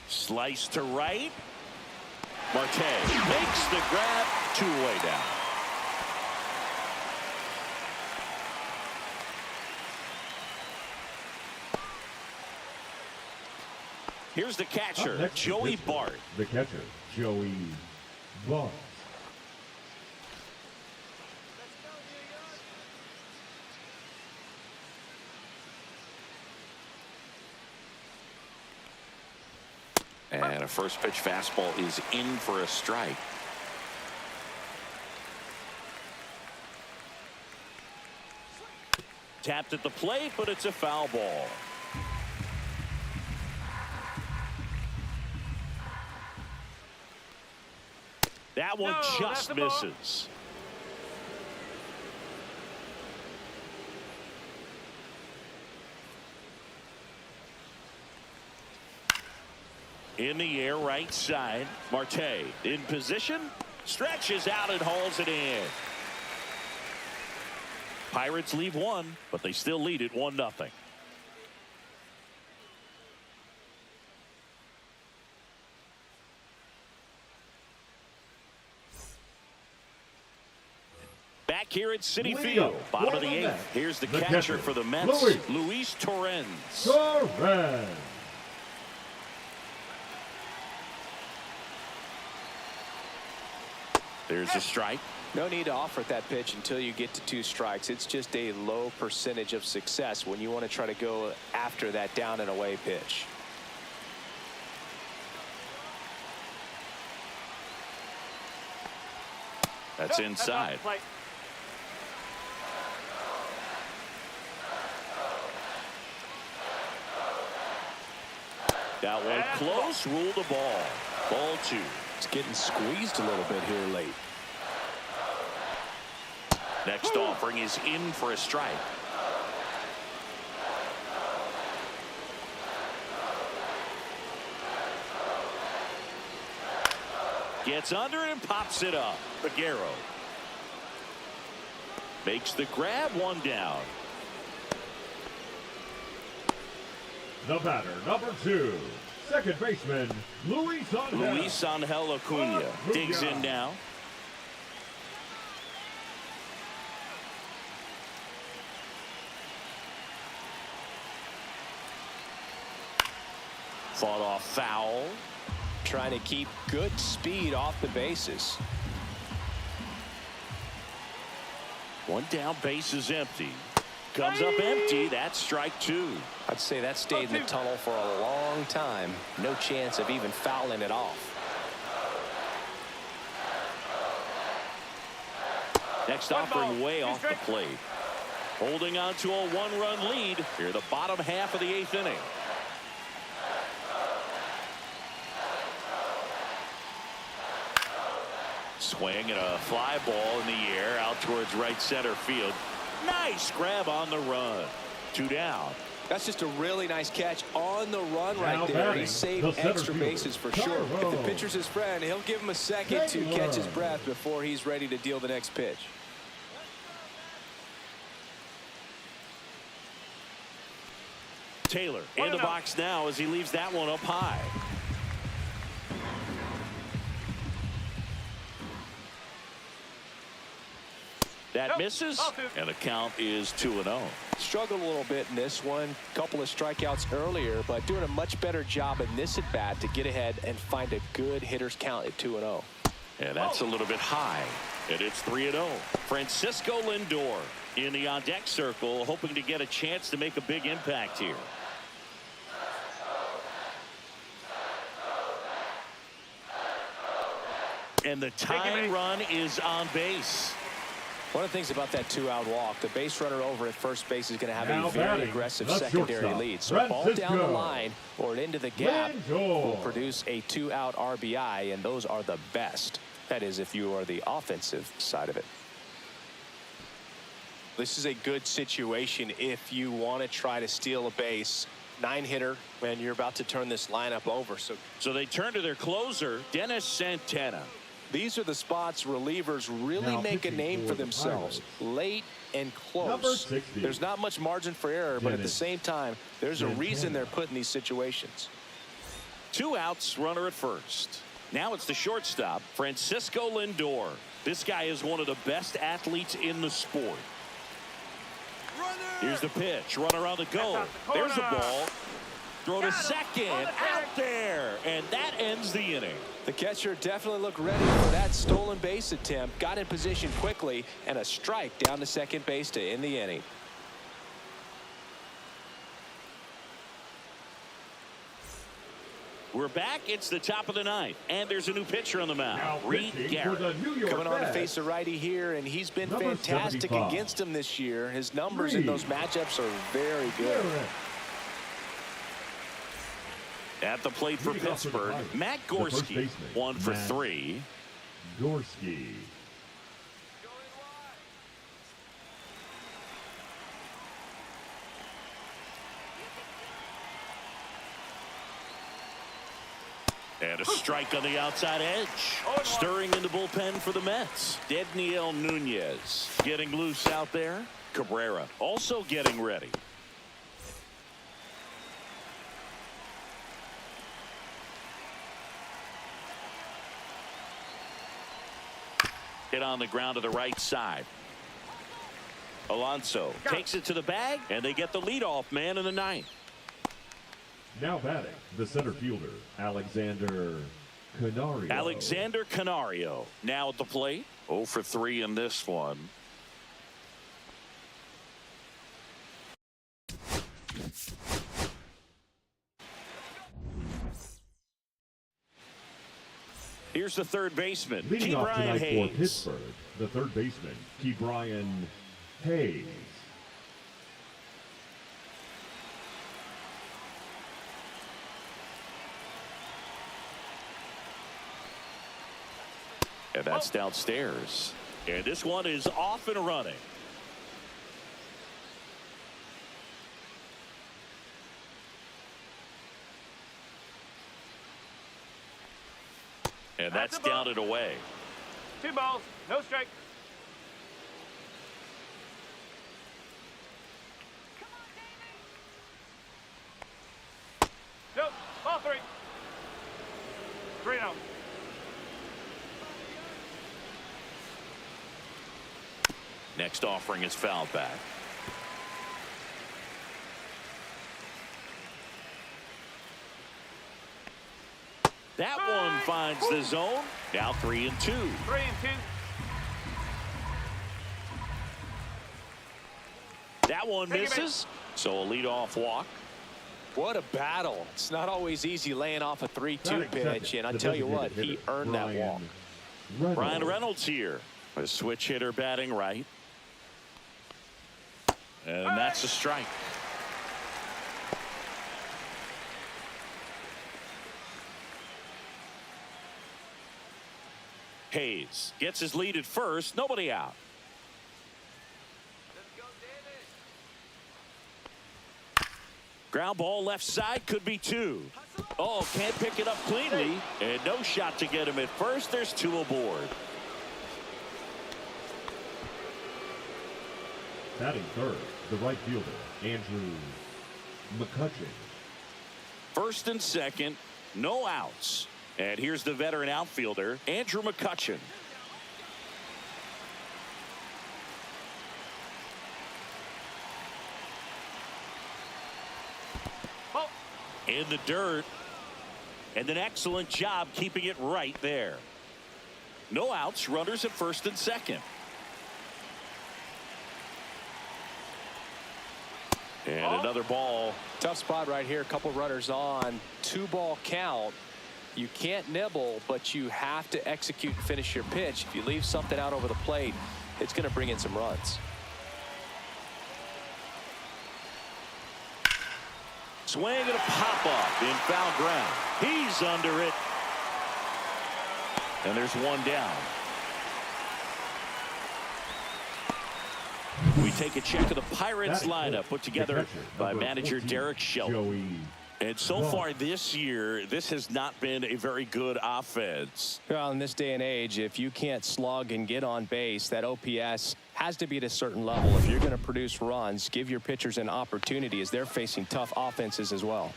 A: Slice to right. Marte makes the grab, two-way down. Here's the catcher, Joey Bart.
C: The catcher, Joey Bart.
A: And a first pitch fastball is in for a strike. Tapped at the plate, but it's a foul ball. That one just misses. In the air, right side. Marte in position, stretches out and hauls it in. Pirates leave one, but they still lead it 1-0. Back here at Citi Field, bottom of the 8th. Here's the catcher for the Mets, Luis Torrens. There's a strike.
B: No need to offer that pitch until you get to 2 strikes. It's just a low percentage of success when you want to try to go after that down and away pitch.
A: That's inside. That one close, ruled the ball. Ball 2.
B: It's getting squeezed a little bit here late.
A: Next offering is in for a strike. Gets under it and pops it up. Figueroa makes the grab, 1 down.
C: The batter, number 2, second baseman, Luis
A: Angel Acuna digs in now. Fought off foul.
B: Trying to keep good speed off the bases.
A: 1 down, base is empty. Comes up empty. That's strike 2.
B: I'd say that stayed in the tunnel for a long time. No chance of even fouling it off.
A: Next offering way off the plate. Holding on to a 1-run lead here, the bottom half of the 8th inning. Swing and a fly ball in the air out towards right center field. Nice grab on the run. 2 down.
B: That's just a really nice catch on the run right there. He saved extra bases for sure. If the pitcher's his friend, he'll give him a second to catch his breath before he's ready to deal the next pitch.
A: Taylor in the box now as he leaves that one up high. That misses, and the count is 2-0.
B: Struggled a little bit in this one. Couple of strikeouts earlier, but doing a much better job in this at bat to get ahead and find a good hitter's count at 2-0.
A: And that's a little bit high, and it's 3-0. Francisco Lindor in the on-deck circle, hoping to get a chance to make a big impact here. And the tying run is on base.
B: One of the things about that 2-out walk, the base runner over at first base is going to have a very aggressive secondary lead. So a ball down the line or into the gap will produce a 2-out RBI, and those are the best. That is, if you are the offensive side of it. This is a good situation if you want to try to steal a base. 9-hitter when you're about to turn this lineup over. So
A: they turn to their closer, Dennis Santana.
B: These are the spots relievers really make a name for themselves. Late and close. There's not much margin for error, but at the same time, there's a reason they're put in these situations.
A: 2 outs, runner at first. Now it's the shortstop, Francisco Lindor. This guy is one of the best athletes in the sport. Here's the pitch. Runner on the go. There's the ball. Throw to second. Out there. And that ends the inning.
B: The catcher definitely looked ready for that stolen base attempt. Got in position quickly, and a strike down to second base to end the inning.
A: We're back. It's the top of the ninth, and there's a new pitcher on the mound. Reed Garrett.
B: Coming on to face a righty here, and he's been fantastic against him this year. His numbers in those matchups are very good.
A: At the plate for Pittsburgh, Matt Gorski, 1 for 3.
C: Gorski.
A: And a strike on the outside edge. Stirring in the bullpen for the Mets. Dedniel Nunez getting loose out there. Cabrera also getting ready. Hit on the ground to the right side. Alonso takes it to the bag, and they get the leadoff man in the ninth.
C: Now batting, the center fielder, Alexander Canario.
A: Alexander Canario now at the plate. 0 for 3 in this one. Here's the third baseman,
C: Leading off
A: Brian
C: tonight
A: Hayes.
C: for Pittsburgh, the third baseman, Brian Hayes.
A: And that's downstairs. And this one is off and running. And that's down and away.
D: 2 balls, no strike. Nope, ball 3. 3-0.
A: Next offering is fouled back. That one finds the zone. Now 3-2.
D: 3-2.
A: That one misses. So a leadoff walk.
B: What a battle. It's not always easy laying off a 3-2 pitch, and I tell you what, he earned that walk.
A: Brian Reynolds here. A switch hitter batting right. And that's a strike. Hayes gets his lead at first. Nobody out. Ground ball left side, could be 2. Oh, can't pick it up cleanly. And no shot to get him at first. There's 2 aboard.
C: Batting third, the right fielder, Andrew McCutcheon.
A: First and second, no outs. And here's the veteran outfielder, Andrew McCutcheon. In the dirt. And an excellent job keeping it right there. No outs, runners at first and second. And another ball.
B: Tough spot right here. A couple runners on. 2-ball count. You can't nibble, but you have to execute and finish your pitch. If you leave something out over the plate, it's going to bring in some runs.
A: Swing and a pop-up in foul ground. He's under it. And there's 1 down. We take a check of the Pirates lineup put together by manager Derek Shelton. And so far this year, this has not been a very good offense.
B: Well, in this day and age, if you can't slug and get on base, that OPS has to be at a certain level. If you're going to produce runs, give your pitchers an opportunity as they're facing tough offenses as well.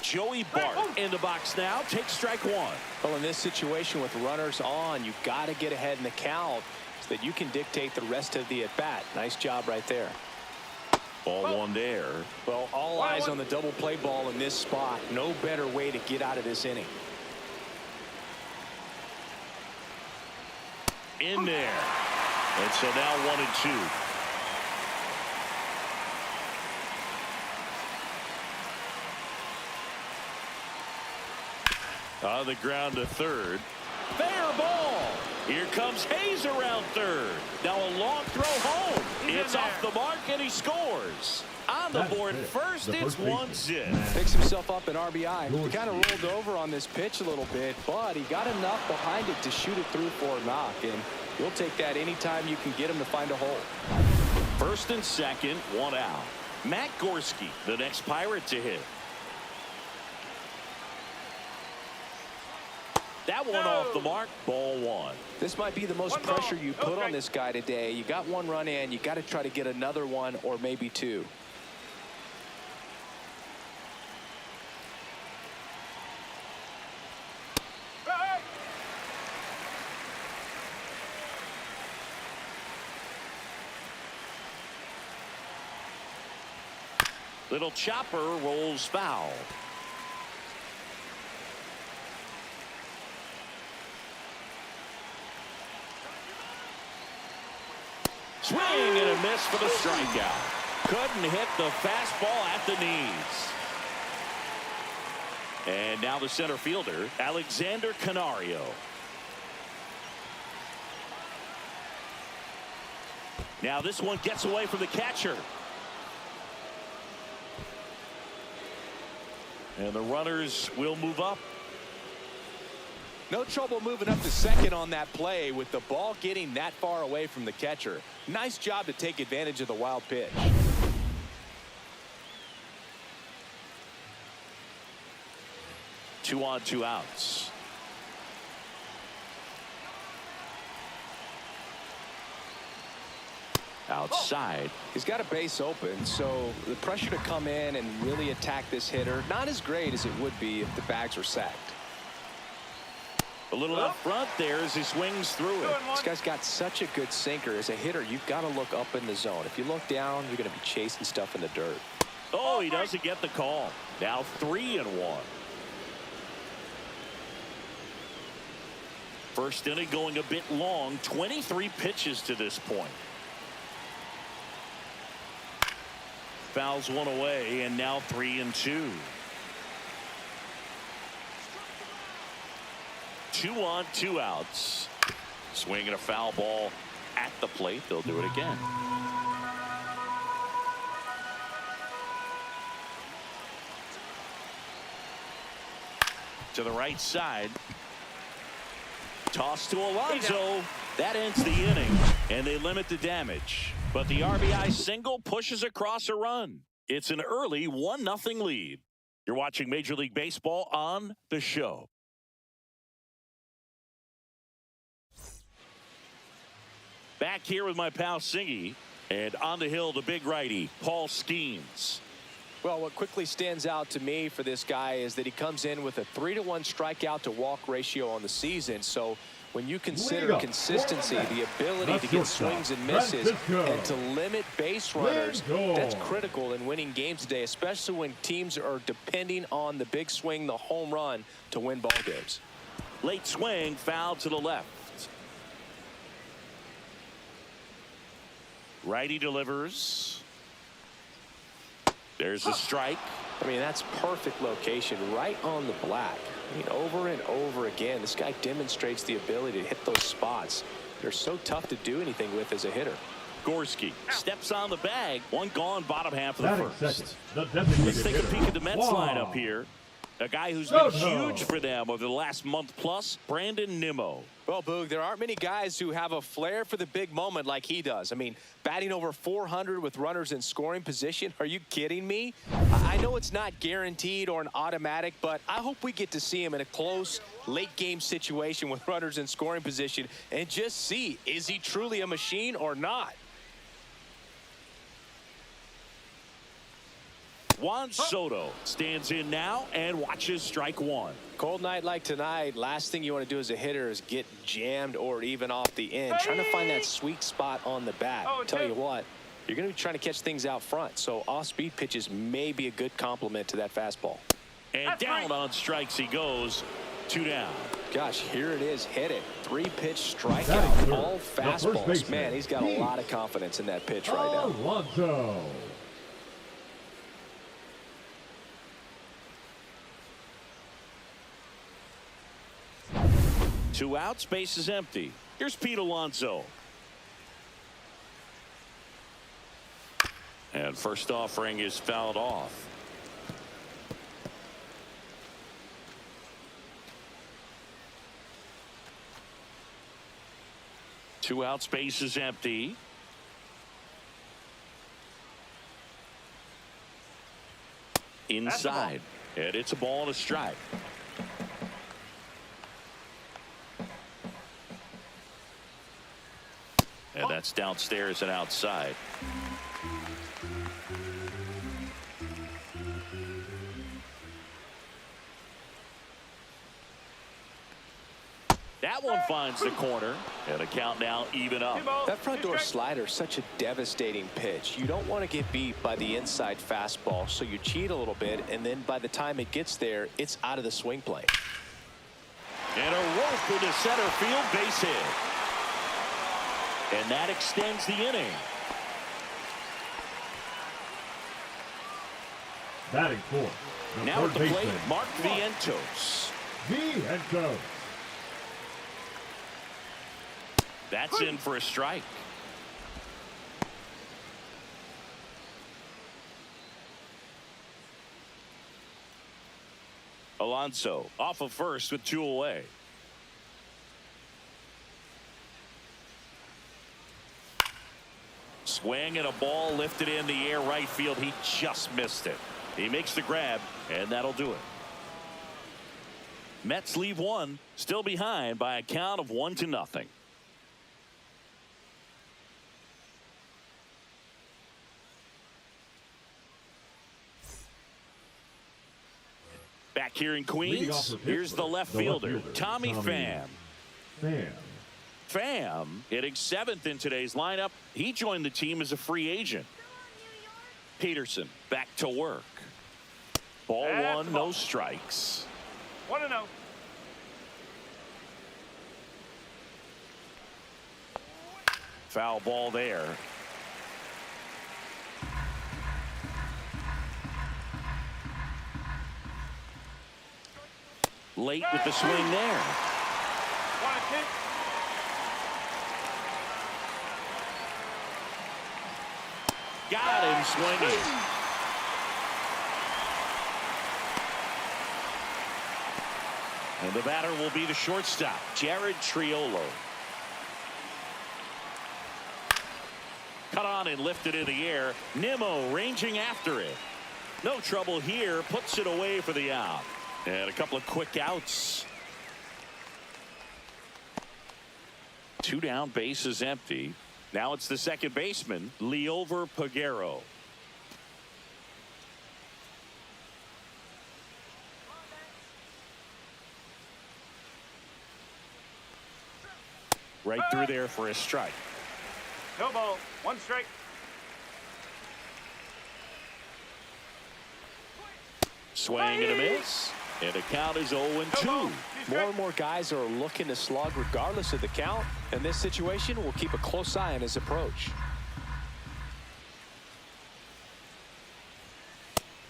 A: Joey Bart in the box now. Takes strike one.
B: Well, in this situation with runners on, you've got to get ahead in the count so that you can dictate the rest of the at-bat. Nice job right there.
A: Ball one there.
B: Well, all eyes on the double play ball in this spot. No better way to get out of this inning.
A: In there. And so now 1-2. On the ground to third. Fair ball. Here comes Hayes around third. Now a long throw home. It's off the mark and he scores. On the board first, it's 1-0.
B: Picks himself up an RBI. He kind of rolled over on this pitch a little bit, but he got enough behind it to shoot it through for a knock, and you'll take that anytime you can get him to find a hole.
A: First and second, one out. Matt Gorski, the next Pirate to hit. That one off the mark, ball one.
B: This might be the most pressure you put on this guy today. You got one run in, you got to try to get another one or maybe two.
A: Little chopper rolls foul. Swing and a miss for the strikeout. Couldn't hit the fastball at the knees. And now the center fielder, Alexander Canario. Now this one gets away from the catcher. And the runners will move up.
B: No trouble moving up to second on that play with the ball getting that far away from the catcher. Nice job to take advantage of the wild pitch.
A: Two on, two outs. Outside.
B: He's got a base open, so the pressure to come in and really attack this hitter, not as great as it would be if the bags were sacked.
A: A little up front there as he swings through it.
B: This guy's got such a good sinker. As a hitter, you've got to look up in the zone. If you look down, you're going to be chasing stuff in the dirt.
A: Oh, he doesn't get the call. Now 3-1. First inning going a bit long. 23 pitches to this point. Fouls one away, and now 3-2. 2 on, 2 outs. Swinging a foul ball at the plate. They'll do it again. To the right side. Toss to Alonso. That ends the inning, and they limit the damage. But the RBI single pushes across a run. It's an early 1-0 lead. You're watching Major League Baseball on The Show. Back here with my pal Singy, and on the hill, the big righty, Paul Skeens.
B: Well, what quickly stands out to me for this guy is that he comes in with a 3-to-1 strikeout to walk ratio on the season. So when you consider consistency, the ability to get swings and misses, and to limit base runners, that's critical in winning games today, especially when teams are depending on the big swing, the home run, to win ball games.
A: Late swing, foul to the left. Righty delivers. There's a strike.
B: I mean, that's perfect location, right on the black. I mean, over and over again, this guy demonstrates the ability to hit those spots. They're so tough to do anything with as a hitter.
A: Gorski steps on the bag. One gone, bottom half of the first.
C: Let's
A: take a peek at the Mets lineup here. A guy who's been huge for them over the last month plus, Brandon Nimmo.
B: Well, Boog, there aren't many guys who have a flair for the big moment like he does. I mean, batting over 400 with runners in scoring position. Are you kidding me? I know it's not guaranteed or an automatic, but I hope we get to see him in a close, late-game situation with runners in scoring position and just see, is he truly a machine or not?
A: Juan Soto stands in now and watches strike one.
B: Cold night like tonight, last thing you want to do as a hitter is get jammed or even off the end. Trying to find that sweet spot on the bat. Tell you what, you're going to be trying to catch things out front, so off-speed pitches may be a good complement to that fastball.
A: And down on strikes he goes. 2 down.
B: Gosh, here it is, hit it. 3-pitch strikeout, all fastballs. Man, he's got a lot of confidence in that pitch right now.
C: Alonso.
A: Two outs, base is empty. Here's Pete Alonso. And first offering is fouled off. Two outs, base is empty. Inside. And it's a ball and a strike. And that's downstairs and outside. That one finds the corner, and a count now even up.
B: That front door slider is such a devastating pitch. You don't want to get beat by the inside fastball, so you cheat a little bit, and then by the time it gets there, it's out of the swing plane.
A: And a rope into center field, base hit. And that extends the inning.
C: Batting fourth.
A: Now at the plate, Mark Vientos.
C: Vientos.
A: That's in for a strike. Alonso off of first with 2 away. Swing and a ball lifted in the air right field. He just missed it. He makes the grab, and that'll do it. Mets leave one, still behind by a count of 1-0. Back here in Queens, here's the left fielder, Tommy Pham. Pham hitting 7th in today's lineup. He joined the team as a free agent. Peterson back to work. Ball one, no strikes.
D: 1-0.
A: Foul ball there. Late with the swing there.
D: 1-2.
A: Got him swinging. And the batter will be the shortstop, Jared Triolo. Cut on and lifted in the air. Nimmo ranging after it. No trouble here. Puts it away for the out. And a couple of quick outs. 2 down, base is empty. Now it's the second baseman, Liover Peguero. Right through there for a strike.
D: No ball. 1 strike.
A: Swing and a miss. And the count is 0-2.
B: More and more guys are looking to slug regardless of the count. In this situation, we'll keep a close eye on his approach.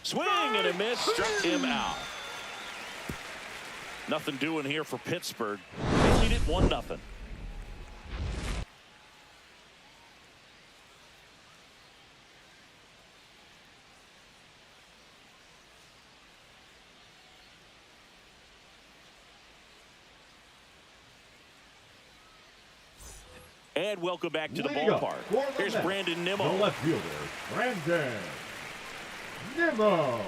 A: Swing and a miss. Struck him out. Nothing doing here for Pittsburgh. They lead it 1-0. And welcome back to the ballpark. Here's Brandon Nimmo.
C: The left fielder, Brandon Nimmo.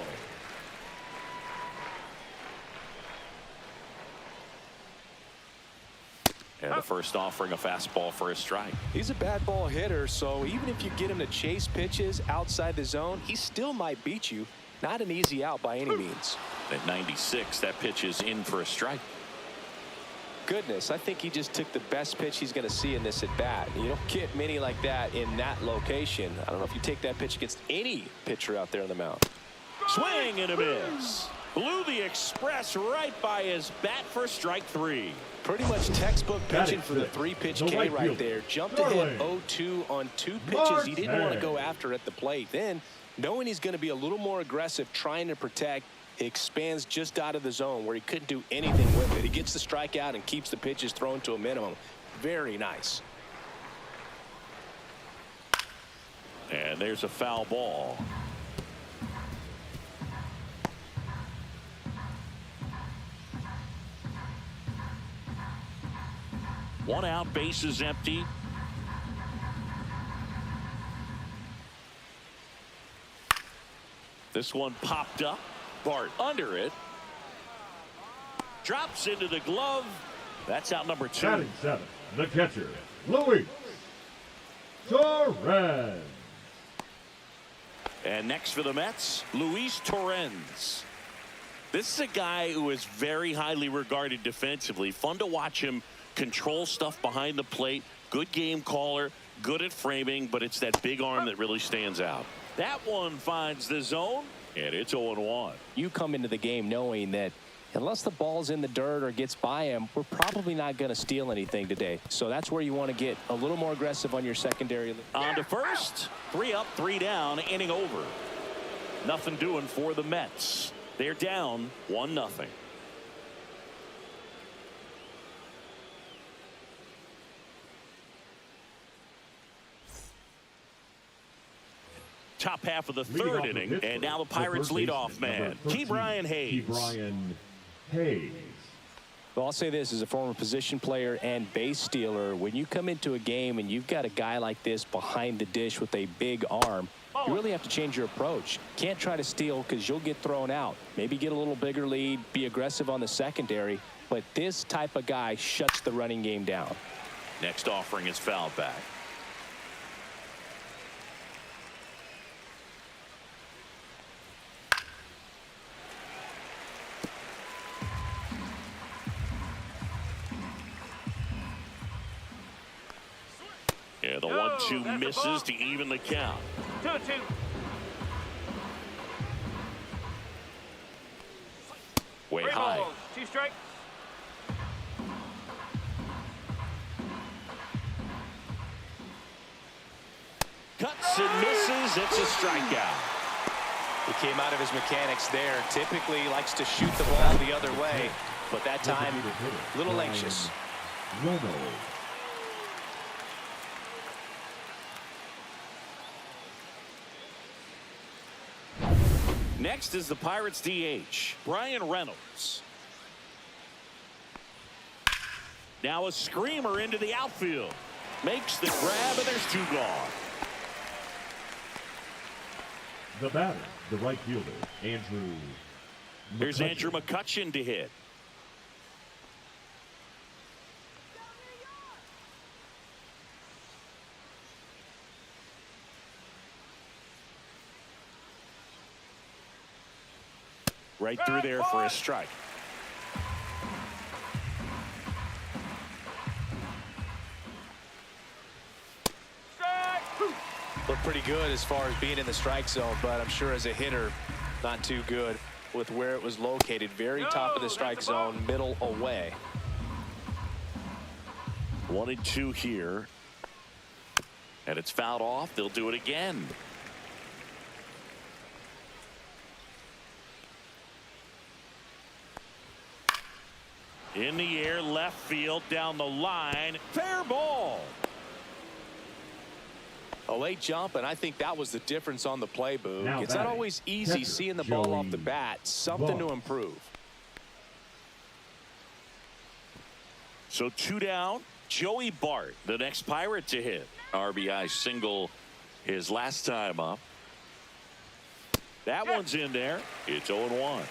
A: And the first offering a fastball for a strike.
B: He's a bad ball hitter, so even if you get him to chase pitches outside the zone, he still might beat you. Not an easy out by any means.
A: At 96, that pitch is in for a strike.
B: Goodness, I think he just took the best pitch he's going to see in this at bat. You don't get many like that in that location. I don't know if you take that pitch against any pitcher out there on the mound.
A: Swing and a miss. Blew the express right by his bat for strike 3.
B: Pretty much textbook pitching for the 3-pitch K right there. Jumped ahead 0-2 on 2 pitches he didn't want to go after at the plate. Then, knowing he's going to be a little more aggressive trying to protect, he expands just out of the zone where he couldn't do anything with it. He gets the strikeout and keeps the pitches thrown to a minimum. Very nice.
A: And there's a foul ball. One out, base is empty. This one popped up. Bart under it. Drops into the glove. That's out number 2.
C: Batting 7, the catcher, Luis Torrens.
A: And next for the Mets, Luis Torrens. This is a guy who is very highly regarded defensively. Fun to watch him control stuff behind the plate. Good game caller, good at framing, but it's that big arm that really stands out. That one finds the zone, and it's 0-1.
B: You come into the game knowing that unless the ball's in the dirt or gets by him, we're probably not going to steal anything today. So that's where you want to get a little more aggressive on your secondary.
A: On to first. 3 up, 3 down, inning over. Nothing doing for the Mets. They're down 1-0. Top half of the 3rd inning, and now the Pirates leadoff man, Ke'Bryan Hayes.
C: Ke'Bryan Hayes.
B: Well, I'll say this as a former position player and base stealer, when you come into a game and you've got a guy like this behind the dish with a big arm, you really have to change your approach. Can't try to steal because you'll get thrown out. Maybe get a little bigger lead, be aggressive on the secondary, but this type of guy shuts the running game down.
A: Next offering is fouled back. Yeah, the 1-2 misses to even the count.
D: 2-2.
A: Way
D: 3
A: high.
D: balls, 2 strikes.
A: Cuts and misses. It's a strikeout.
B: He came out of his mechanics there. Typically likes to shoot the ball the other way, but that time a little anxious.
C: Romo.
A: Next is the Pirates DH, Brian Reynolds. Now a screamer into the outfield. Makes the grab, and there's 2 gone.
C: The batter, the right fielder, Andrew.
A: Here's Andrew McCutchen to hit. Right through there for a strike.
B: Looked pretty good as far as being in the strike zone, but I'm sure as a hitter, not too good with where it was located. Very top of the strike zone, middle away.
A: 1-2 here. And it's fouled off. They'll do it again. In the air, left field, down the line. Fair ball.
B: A late jump, and I think that was the difference on the play, Boo.
C: Now
B: It's not
C: batting,
B: always easy
C: catcher,
B: seeing the ball off the
C: Joey
B: bat. Something to
C: Vaughn.
B: improve.
A: So 2 down. Joey Bart, the next Pirate to hit. RBI single his last time up. That one's in there. It's 0-1.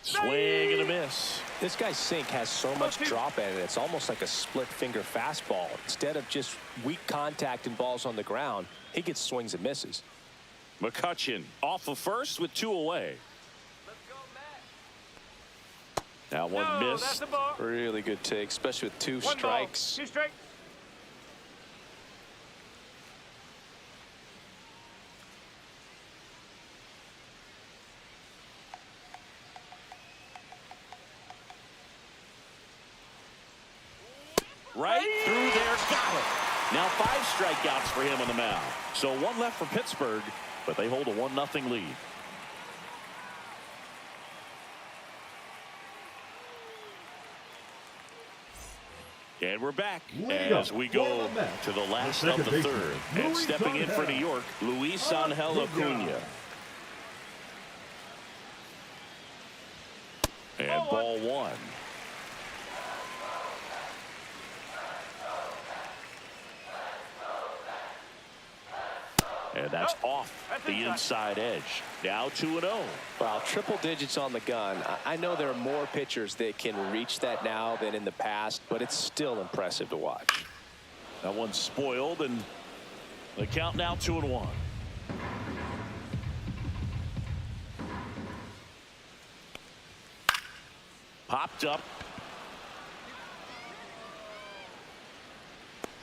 A: Swing and a miss.
B: This guy's sink has so much drop in it. It's almost like a split finger fastball. Instead of just weak contact and balls on the ground, he gets swings and misses.
A: McCutcheon off of first with 2 away. That one missed.
B: Really good take, especially with 2
D: One
B: strikes.
D: ball, 2 strikes.
A: Right through there, got it. Now 5 strikeouts for him on the mound. So 1 left for Pittsburgh, but they hold a 1-0 lead. And we're back as we go to the last of the third. And stepping in for New York, Luis Angel Acuna. And ball 1. And that's off the inside edge. Now 2-0.
B: Wow, triple digits on the gun. I know there are more pitchers that can reach that now than in the past, but it's still impressive to watch.
A: That one's spoiled, and the count now 2-1. Popped up.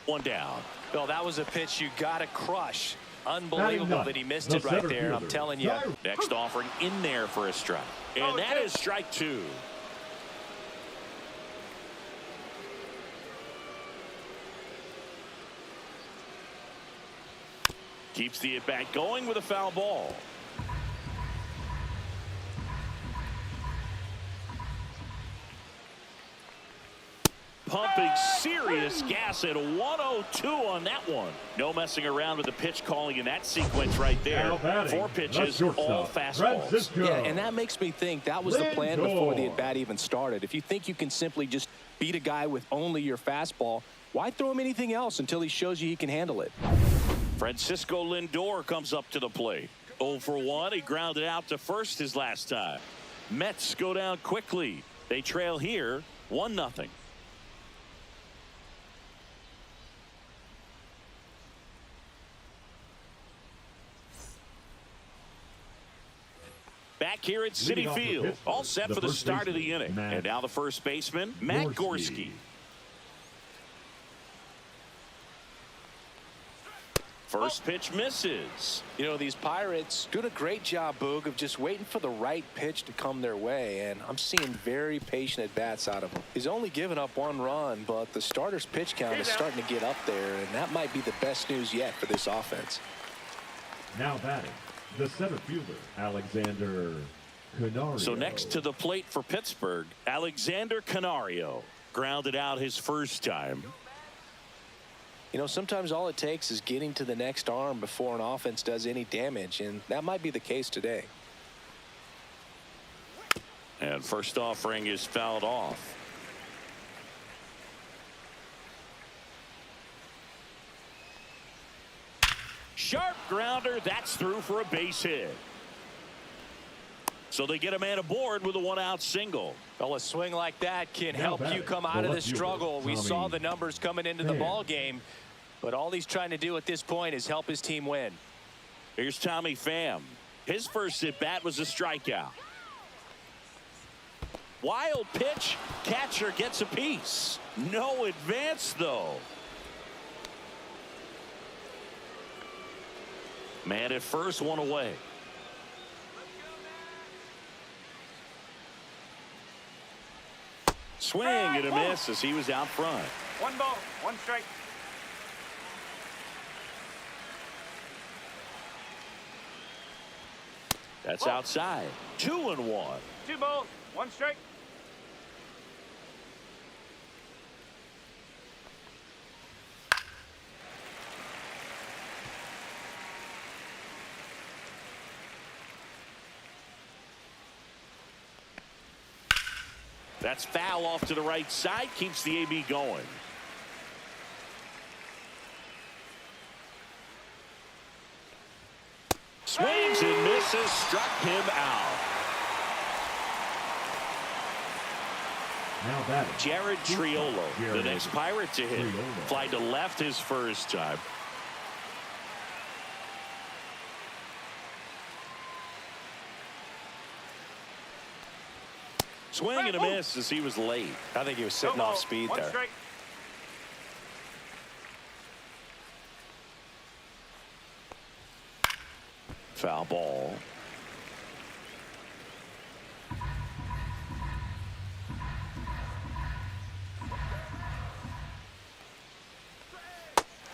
A: 1 down.
B: Well, that was a pitch you got to crush. Unbelievable that he missed it right there. I'm telling you.
A: Next offering in there for a strike. And that is strike 2. Keeps the at-bat going with a foul ball. Pumping serious gas at 102 on that one. No messing around with the pitch calling in that sequence right there. 4 pitches, all fastballs.
B: Yeah, and that makes me think that was the plan before the at-bat even started. If you think you can simply just beat a guy with only your fastball, why throw him anything else until he shows you he can handle it?
A: Francisco Lindor comes up to the plate. 0 for 1. He grounded out to first his last time. Mets go down quickly. They trail here 1-0. Back here at Citi Field, all set for the start of the inning. And now the first baseman, Matt Gorski. First pitch misses.
B: You know, these Pirates doing a great job, Boog, of just waiting for the right pitch to come their way, and I'm seeing very patient at-bats out of him. He's only given up 1 run, but the starter's pitch count is starting to get up there, and that might be the best news yet for this offense.
C: Now batting, the center fielder, Alexander Canario.
A: So next to the plate for Pittsburgh, Alexander Canario grounded out his first time.
B: You know, sometimes all it takes is getting to the next arm before an offense does any damage, and that might be the case today.
A: And first offering is fouled off. Sharp grounder, that's through for a base hit. So they get a man aboard with a 1-out single.
B: Well, a swing like that can help you come out of the struggle. We saw the numbers coming into the ball game, but all he's trying to do at this point is help his team win.
A: Here's Tommy Pham. His first at bat was a strikeout. Wild pitch, catcher gets a piece. No advance though. Man at first, 1 away. Swing and a miss as he was out front.
D: 1 ball, 1 strike.
A: That's outside. 2-1.
D: 2 balls, 1 strike.
A: That's foul off to the right side. Keeps the AB going. Swings and misses. Struck him out.
C: Now batting.
A: Jared Triolo, the
C: Jared
A: next Pirate to hit.
C: Triolo.
A: Fly to left his first time. Swing and a miss as he was late.
B: I think he was sitting off speed
D: One
B: there.
D: strike.
A: Foul ball.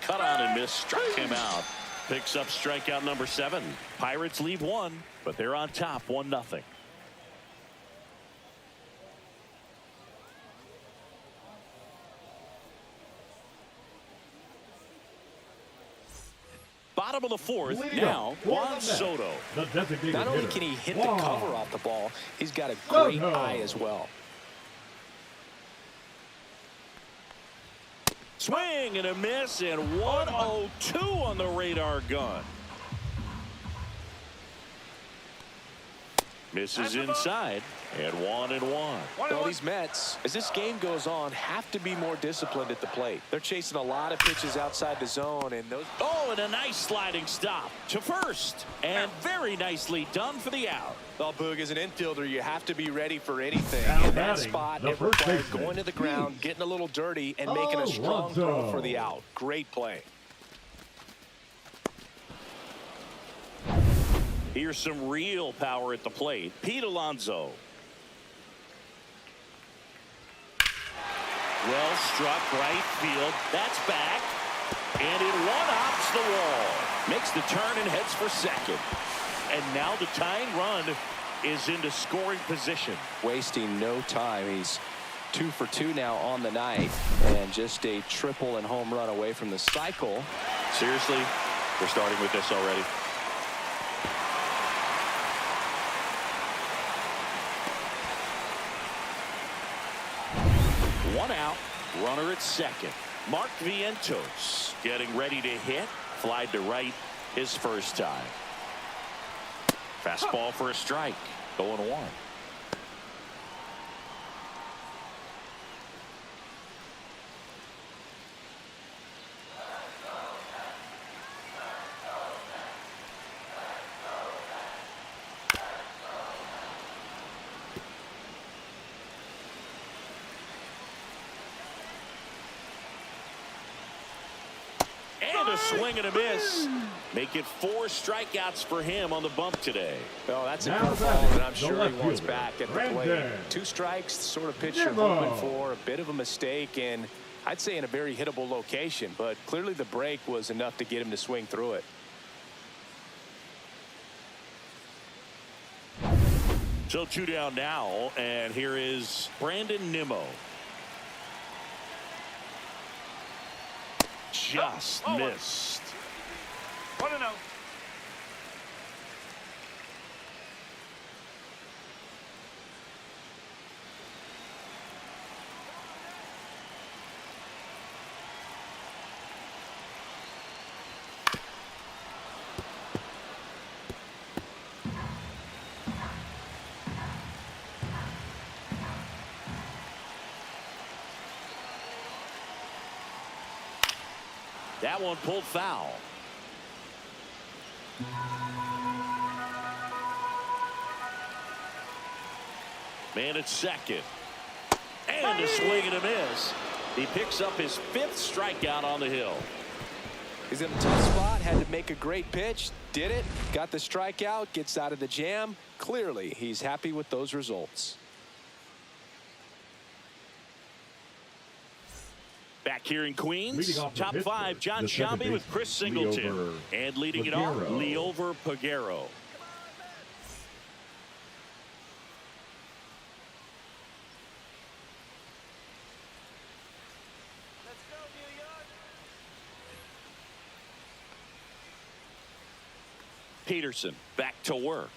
A: Cut on and miss, struck him out. Picks up strikeout number 7. Pirates leave 1, but they're on top 1-0. Bottom of the 4th.
C: Leading
A: Now
C: up for
A: Juan
C: the
A: Soto.
C: The designated
B: Not only
C: hitter,
B: can he hit the
C: Juan
B: cover off the ball, he's got a great
C: Soto.
B: eye as well.
A: Swing and a miss, and 102 on the radar gun. Misses inside, and 1-1.
B: Well, these Mets, as this game goes on, have to be more disciplined at the plate. They're chasing a lot of pitches outside the zone, and those.
A: Oh, and a nice sliding stop to first, and very nicely done for the out.
B: Well, Boog, as an infielder, you have to be ready for anything.
C: Now
B: In that
C: batting,
B: spot,
C: the
B: it
C: first
B: required
C: baseman,
B: going to the ground,
C: Pete
B: getting a little dirty, and making a strong
C: Alonso.
B: throw for the out. Great play.
A: Here's some real power at the plate. Pete Alonso. Well struck right field. That's back. And it one-hops the wall. Makes the turn and heads for second. And now the tying run is into scoring position.
B: Wasting no time. He's 2 for 2 now on the night, and just a triple and home run away from the cycle.
A: Seriously, we're starting with this already. One out, runner at second. Mark Vientos getting ready to hit. Fly to right his first time. Fastball for a strike. 0-1. And a swing and a miss. Make it 4 strikeouts for him on the bump today.
B: Well, that's a
C: Now
B: curveball
C: batting,
B: that I'm
C: the
B: sure he
C: left
B: wants
C: fielder,
B: back at the
C: Brandon
B: plate. 2 strikes, the sort of pitch you're
C: Nimmo.
B: hoping for. A bit of a mistake, and I'd say in a very hittable location, but clearly the break was enough to get him to swing through it.
A: So 2 down now, and here is Brandon Nimmo. Just missed.
D: 1-0.
A: That one pulled foul. Man at second. And a swing and a miss. He picks up his 5th strikeout on the hill.
B: He's in a tough spot, had to make a great pitch, did it, got the strikeout, gets out of the jam. Clearly, he's happy with those results.
A: Back here in Queens,
C: Leading off for
A: top
C: Pittsburgh,
A: 5, John
C: the second
A: Sciambi with Chris
C: baseman,
A: Singleton.
C: Leover
A: And leading it off,
C: Pagero.
A: Leover Pagero. Peterson back to work.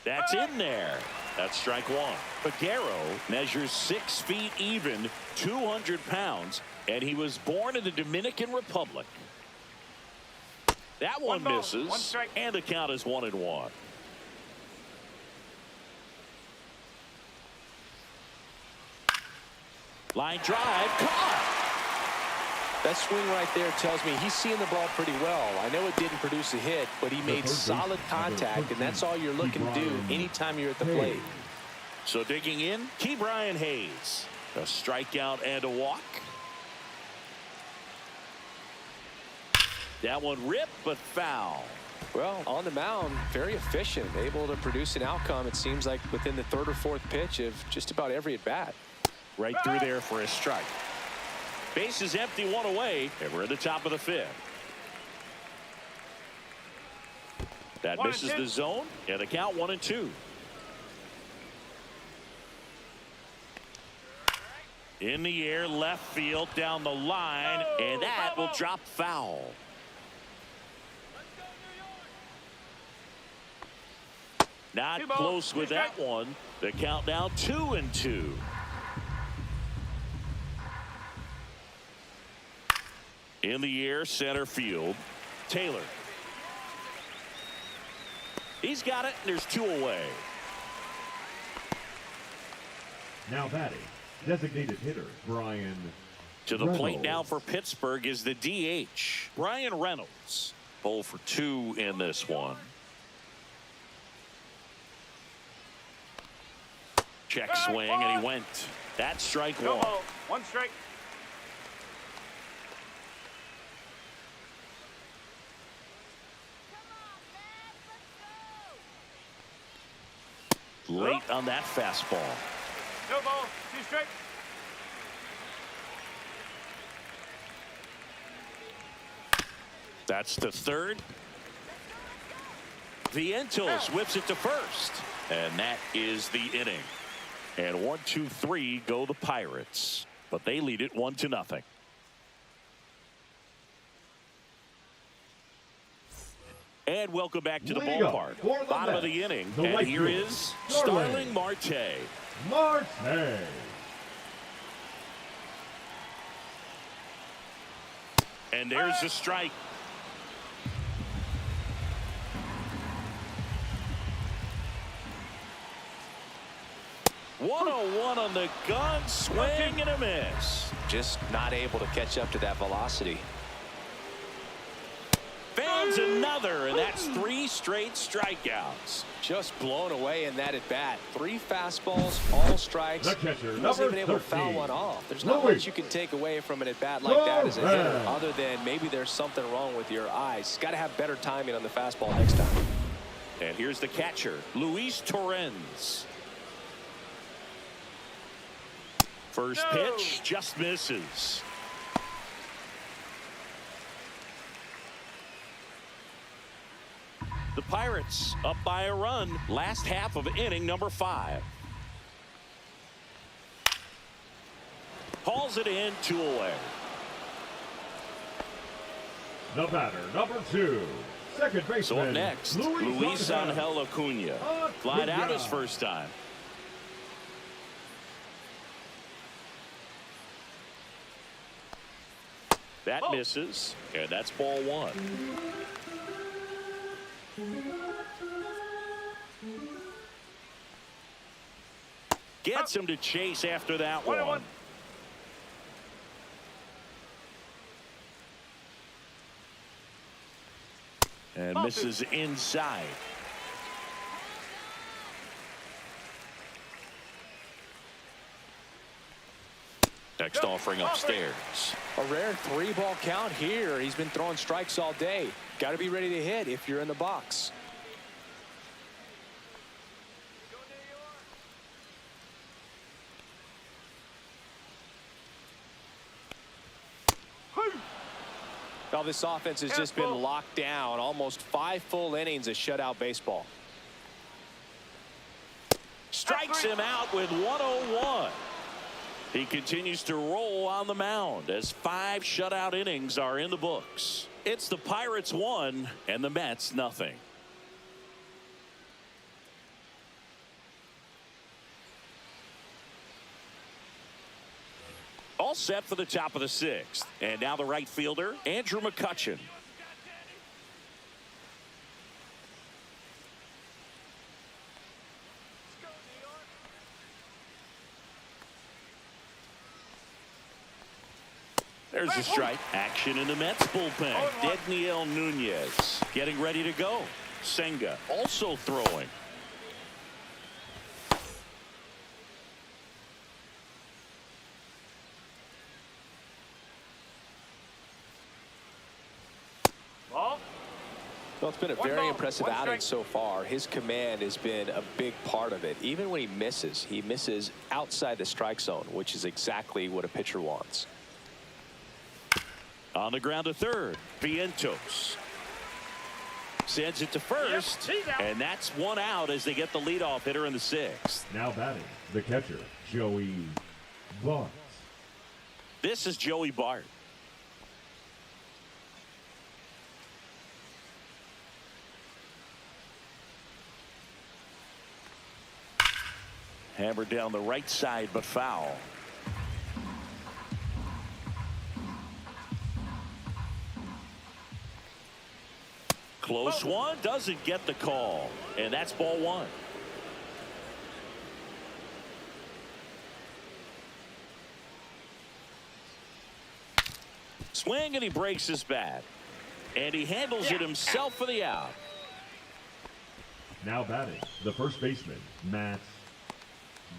A: That's in there. That's strike 1. Pagero measures 6 feet even, 200 pounds, and he was born in the Dominican Republic. That one
D: 1 ball,
A: misses,
D: 1 strike.
A: and the count is 1-1. Line drive, caught.
B: That swing right there tells me he's seeing the ball pretty well. I know it didn't produce a hit, but he made solid contact, and that's all you're looking to do anytime you're at the plate.
A: So digging in, Brian Hayes. A strikeout and a walk. That one ripped, but foul.
B: Well, on the mound, very efficient, able to produce an outcome, it seems like, within the third or fourth pitch of just about every at-bat.
A: Right through there for a strike. Base is empty, one away, and we're at the top of the fifth. That misses the zone, and the count 1-2. In the air, left field, down the line, and that will drop foul. Not close with that one. The count now 2-2. In the air, center field. Taylor. He's got it, and there's 2 away.
C: Now batting, designated hitter Brian
A: To the
C: Reynolds.
A: plate now for Pittsburgh is the DH, Brian Reynolds. 0 for 2 in this one. Check swing, and he went. That's strike 1.
D: One strike.
A: Late on that fastball.
D: No ball. 2 strike.
A: That's the third. Vientos whips it to first. And that is the inning. And 1, 2, 3 go the Pirates. But they lead it 1-0. And welcome back to the
C: Lead up
A: ballpark.
C: for the
A: Bottom of
C: Mets,
A: the inning.
C: the
A: And
C: right
A: here
C: fielder,
A: is
C: Starling
A: Starling Marte.
C: Marte.
A: And there's the strike. One on the gun, swing and a miss.
B: Just not able to catch up to that velocity.
A: Fans another, and that's 3 straight strikeouts.
B: Just blown away in that at bat. 3 fastballs, all strikes.
C: The catcher,
B: He wasn't
C: number
B: even able to foul
C: 13,
B: one off. There's not
C: Louis.
B: much you can take away from an at bat like that as a hitter,
C: Torres.
B: other than maybe there's something wrong with your eyes. Got to have better timing on the fastball next time.
A: And here's the catcher, Luis Torrens. First pitch just misses. The Pirates up by a run. Last half of inning number 5. Hauls it in, 2 away.
C: The batter, number 2, second baseman.
A: So up next, Luis Angel Acuna. Flied out his first time. That misses, and that's ball 1. Gets him to chase after that one. And misses inside. Next offering upstairs.
B: A rare 3-ball count here. He's been throwing strikes all day. Got to be ready to hit if you're in the box. Now this offense has just been locked down. Almost 5 full innings of shutout baseball.
A: Strikes him out with 101. He continues to roll on the mound as 5 shutout innings are in the books. It's the Pirates 1 and the Mets nothing. All set for the top of the 6th. And now the right fielder, Andrew McCutchen. There's a strike. Action in the Mets bullpen. Daniel Nunez getting ready to go. Senga also throwing.
D: Ball.
B: Well, it's been a very impressive outing so far. His command has been a big part of it. Even when he misses outside the strike zone, which is exactly what a pitcher wants.
A: On the ground to third, Vientos sends it to first, and that's one out as they get the leadoff hitter in the sixth.
C: Now batting, the catcher, Joey Bart.
A: This is Joey Bart. Hammered down the right side, but foul. Close one, doesn't get the call, and that's ball one. Swing, and he breaks his bat, and he handles it himself for the out.
C: Now batting, the first baseman, Matt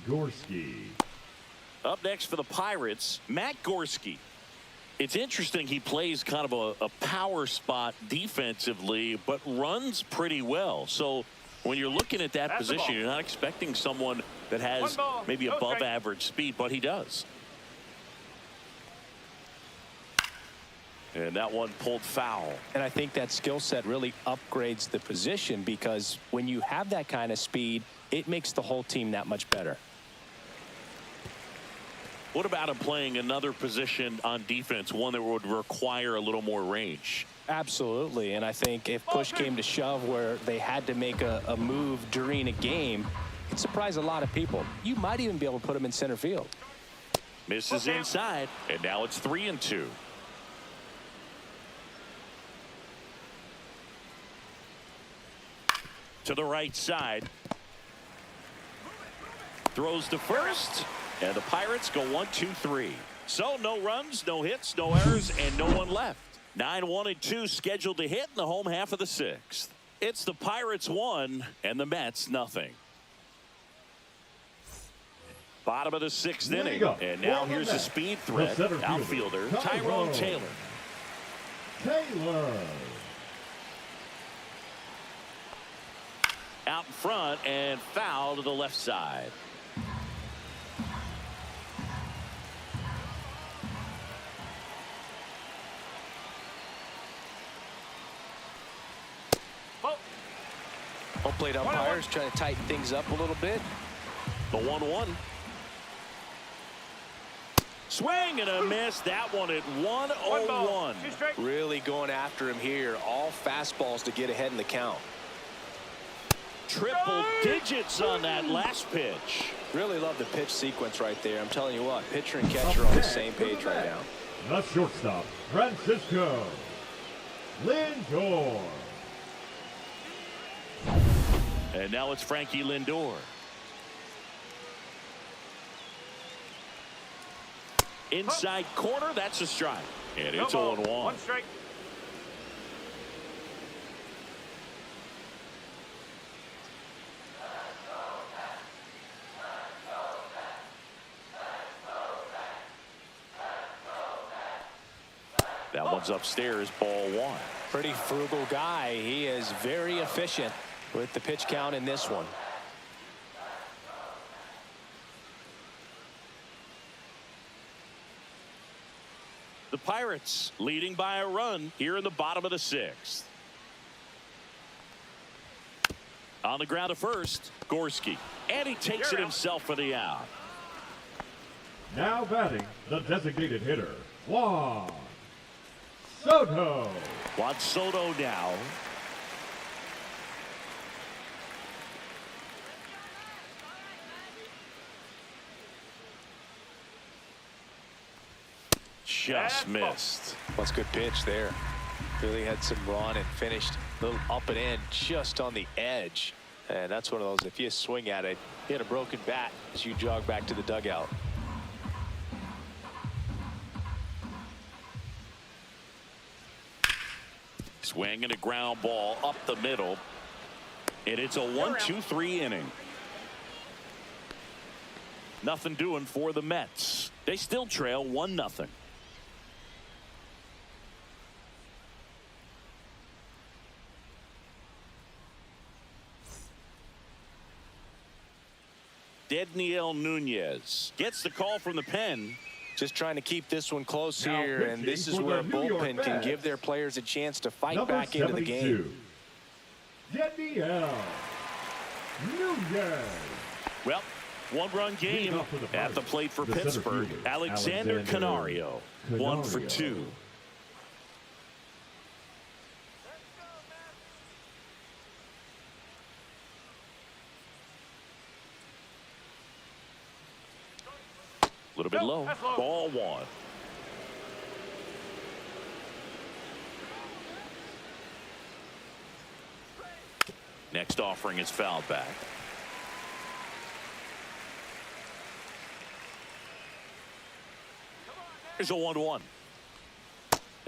C: Gorski.
A: Up next for the Pirates, Matt Gorski. It's interesting, he plays kind of a power spot defensively, but runs pretty well. So when you're looking at that position, you're not expecting someone that has maybe above average speed, but he does. And that one pulled foul.
B: And I think that skill set really upgrades the position, because when you have that kind of speed, it makes the whole team that much better.
A: What about him playing another position on defense, one that would require a little more range?
B: Absolutely. And I think if push came to shove where they had to make a move during a game, it'd surprise a lot of people. You might even be able to put him in center field.
A: Misses inside, and now it's 3-2. To the right side. Throws to first. And the Pirates go 1-2-3. So no runs, no hits, no errors, and no one left. 9-1-2 scheduled to hit in the home half of the sixth. It's the Pirates 1 and the Mets nothing. Bottom of the sixth inning. And now here's a speed threat. Outfielder Tyrone Taylor. Out in front and foul to the left side.
B: Home plate umpires trying to tighten things up a little bit.
A: The 1-1. Swing and a miss. That one at 1-0-1.
B: Really going after him here. All fastballs to get ahead in the count.
A: Triple digits on that last pitch.
B: Really love the pitch sequence right there. I'm telling you what, pitcher and catcher on the same page right now.
C: The shortstop, Francisco Lindor.
A: And now it's Frankie Lindor. Inside corner, that's a strike. And it's 0-1.
D: One strike.
A: That one's upstairs, ball one.
B: Pretty frugal guy. He is very efficient with the pitch count in this one.
A: The Pirates leading by a run here in the bottom of the sixth. On the ground to first, Gorski. And he takes it himself for the out.
C: Now batting, the designated hitter, Juan Soto.
A: Juan Soto now. Just missed.
B: That's a good pitch there. Really had some run and finished a little up and in just on the edge. And that's one of those, if you swing at it, hit a broken bat as you jog back to the dugout.
A: Swinging a ground ball up the middle. And it's a 1-2-3 inning. Nothing doing for the Mets. They still trail 1-0. Dedniel Nunez gets the call from the pen.
B: Just trying to keep this one close
C: Now
B: here, and this is
C: pitching
B: where a
C: for the New York
B: bullpen can
C: Mets,
B: give their players a chance to fight
C: number
B: back into the
C: 72,
B: game.
C: Dedniel Nunez.
A: Well, one-run game at the plate for
C: The center
A: Pittsburgh.
C: fielder,
A: Alexander Canario, 1 for 2. A little bit low. Ball 1. Next offering is fouled back. Here's a 1-1.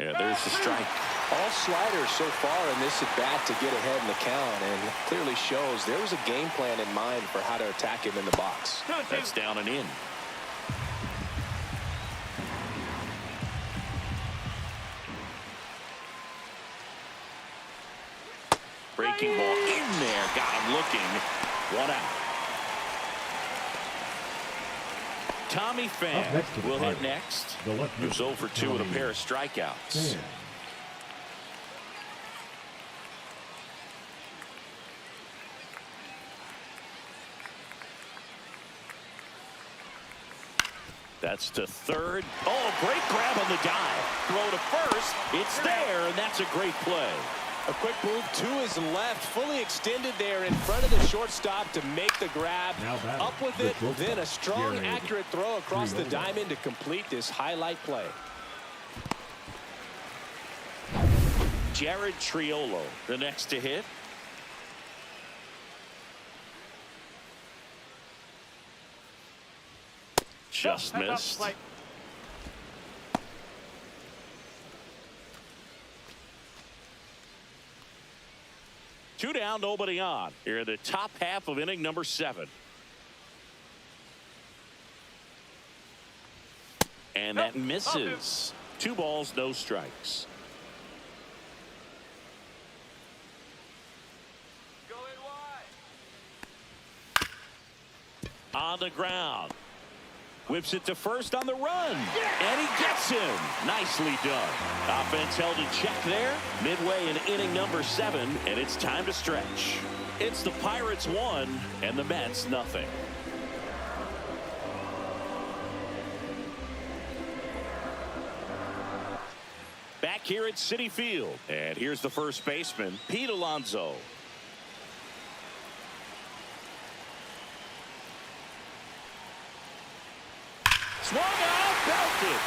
A: Yeah, there's the strike.
B: All sliders so far in this at bat to get ahead in the count, and clearly shows there was a game plan in mind for how to attack him in the box.
A: That's down and in. Breaking ball in there. Got him looking. 1 out. Tommy Pham will hit next. Who's 0 for 2 with a pair of strikeouts. That's to third. Oh, great grab on the dive. Throw to first. It's there, and that's a great play.
B: A quick move to his left, fully extended there in front of the shortstop to make the grab. Up with it, then a strong, accurate throw across the diamond to complete this highlight play.
A: Jared Triolo, the next to hit. Just missed. Two down, nobody on. Here in the top half of inning number 7. And that misses. 2 balls, no strikes. On the ground. Whips it to first on the run. And he gets him. Nicely done. Offense held in check there. Midway in inning number 7, and it's time to stretch. It's the Pirates 1 and the Mets nothing. Back here at Citi Field. And here's the first baseman, Pete Alonso. Swung out, belted.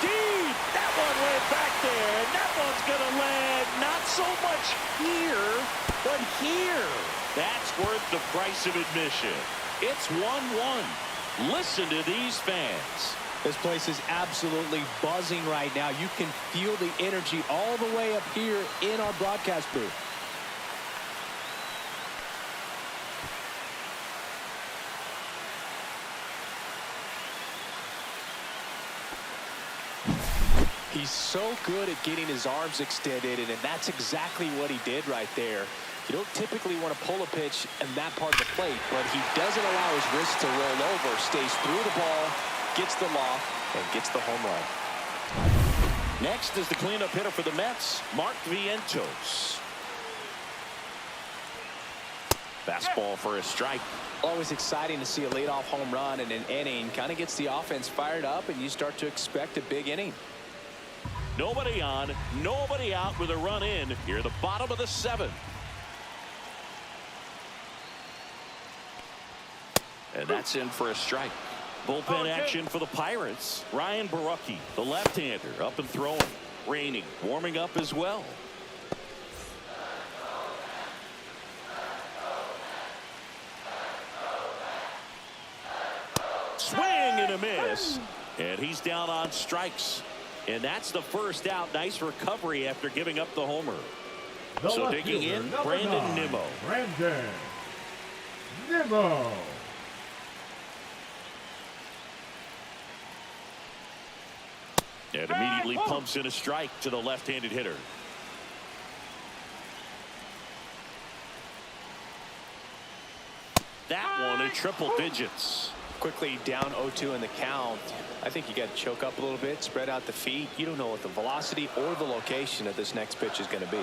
A: Deep. That one went back there. And that one's going to land not so much here, but here. That's worth the price of admission. It's 1-1. Listen to these fans.
B: This place is absolutely buzzing right now. You can feel the energy all the way up here in our broadcast booth. He's so good at getting his arms extended, and that's exactly what he did right there. You don't typically want to pull a pitch in that part of the plate, but he doesn't allow his wrist to roll over, stays through the ball, gets the loft, and gets the home run.
A: Next is the cleanup hitter for the Mets, Mark Vientos. Fastball for a strike.
B: Always exciting to see a leadoff home run in an inning. Kind of gets the offense fired up, and you start to expect a big inning.
A: Nobody on, nobody out with a run in. Here at the bottom of the 7th. And that's in for a strike. Bullpen action for the Pirates. Ryan Barucki, the left-hander, up and throwing. Raining, warming up as well. Swing and a miss. And he's down on strikes. And that's the first out. Nice recovery after giving up the homer.
C: The
A: So
C: left
A: digging
C: fielder,
A: in,
C: number
A: Brandon
C: 9,
A: Nimmo.
C: Brandon Nimmo.
A: And immediately pumps in a strike to the left-handed hitter. That one in triple digits.
B: Quickly down 0-2 in the count. I think you got to choke up a little bit, spread out the feet. You don't know what the velocity or the location of this next pitch is going to be.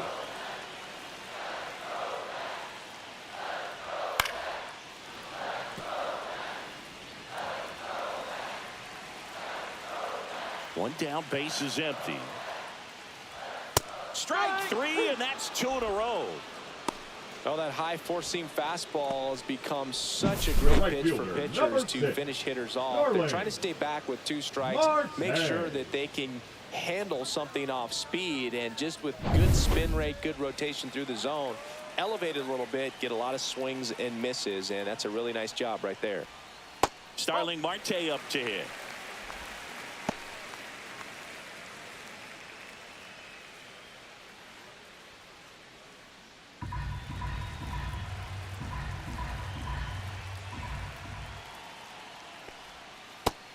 A: One down, base is empty. Strike 3, and that's 2 in a row.
B: Well, that high four-seam fastball has become such a great pitch for pitchers to finish hitters off. They're trying to stay back with 2 strikes, make sure that they can handle something off speed, and just with good spin rate, good rotation through the zone, elevate it a little bit, get a lot of swings and misses, and that's a really nice job right there.
A: Starling Marte up to hit.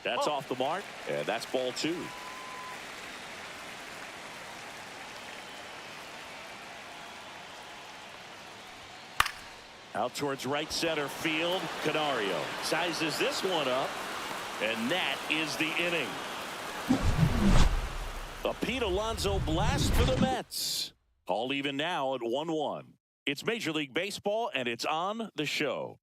A: That's off the mark, and that's ball 2. Out towards right center field, Canario sizes this one up, and that is the inning. A Pete Alonso blast for the Mets. All even now at 1-1. It's Major League Baseball, and it's on the show.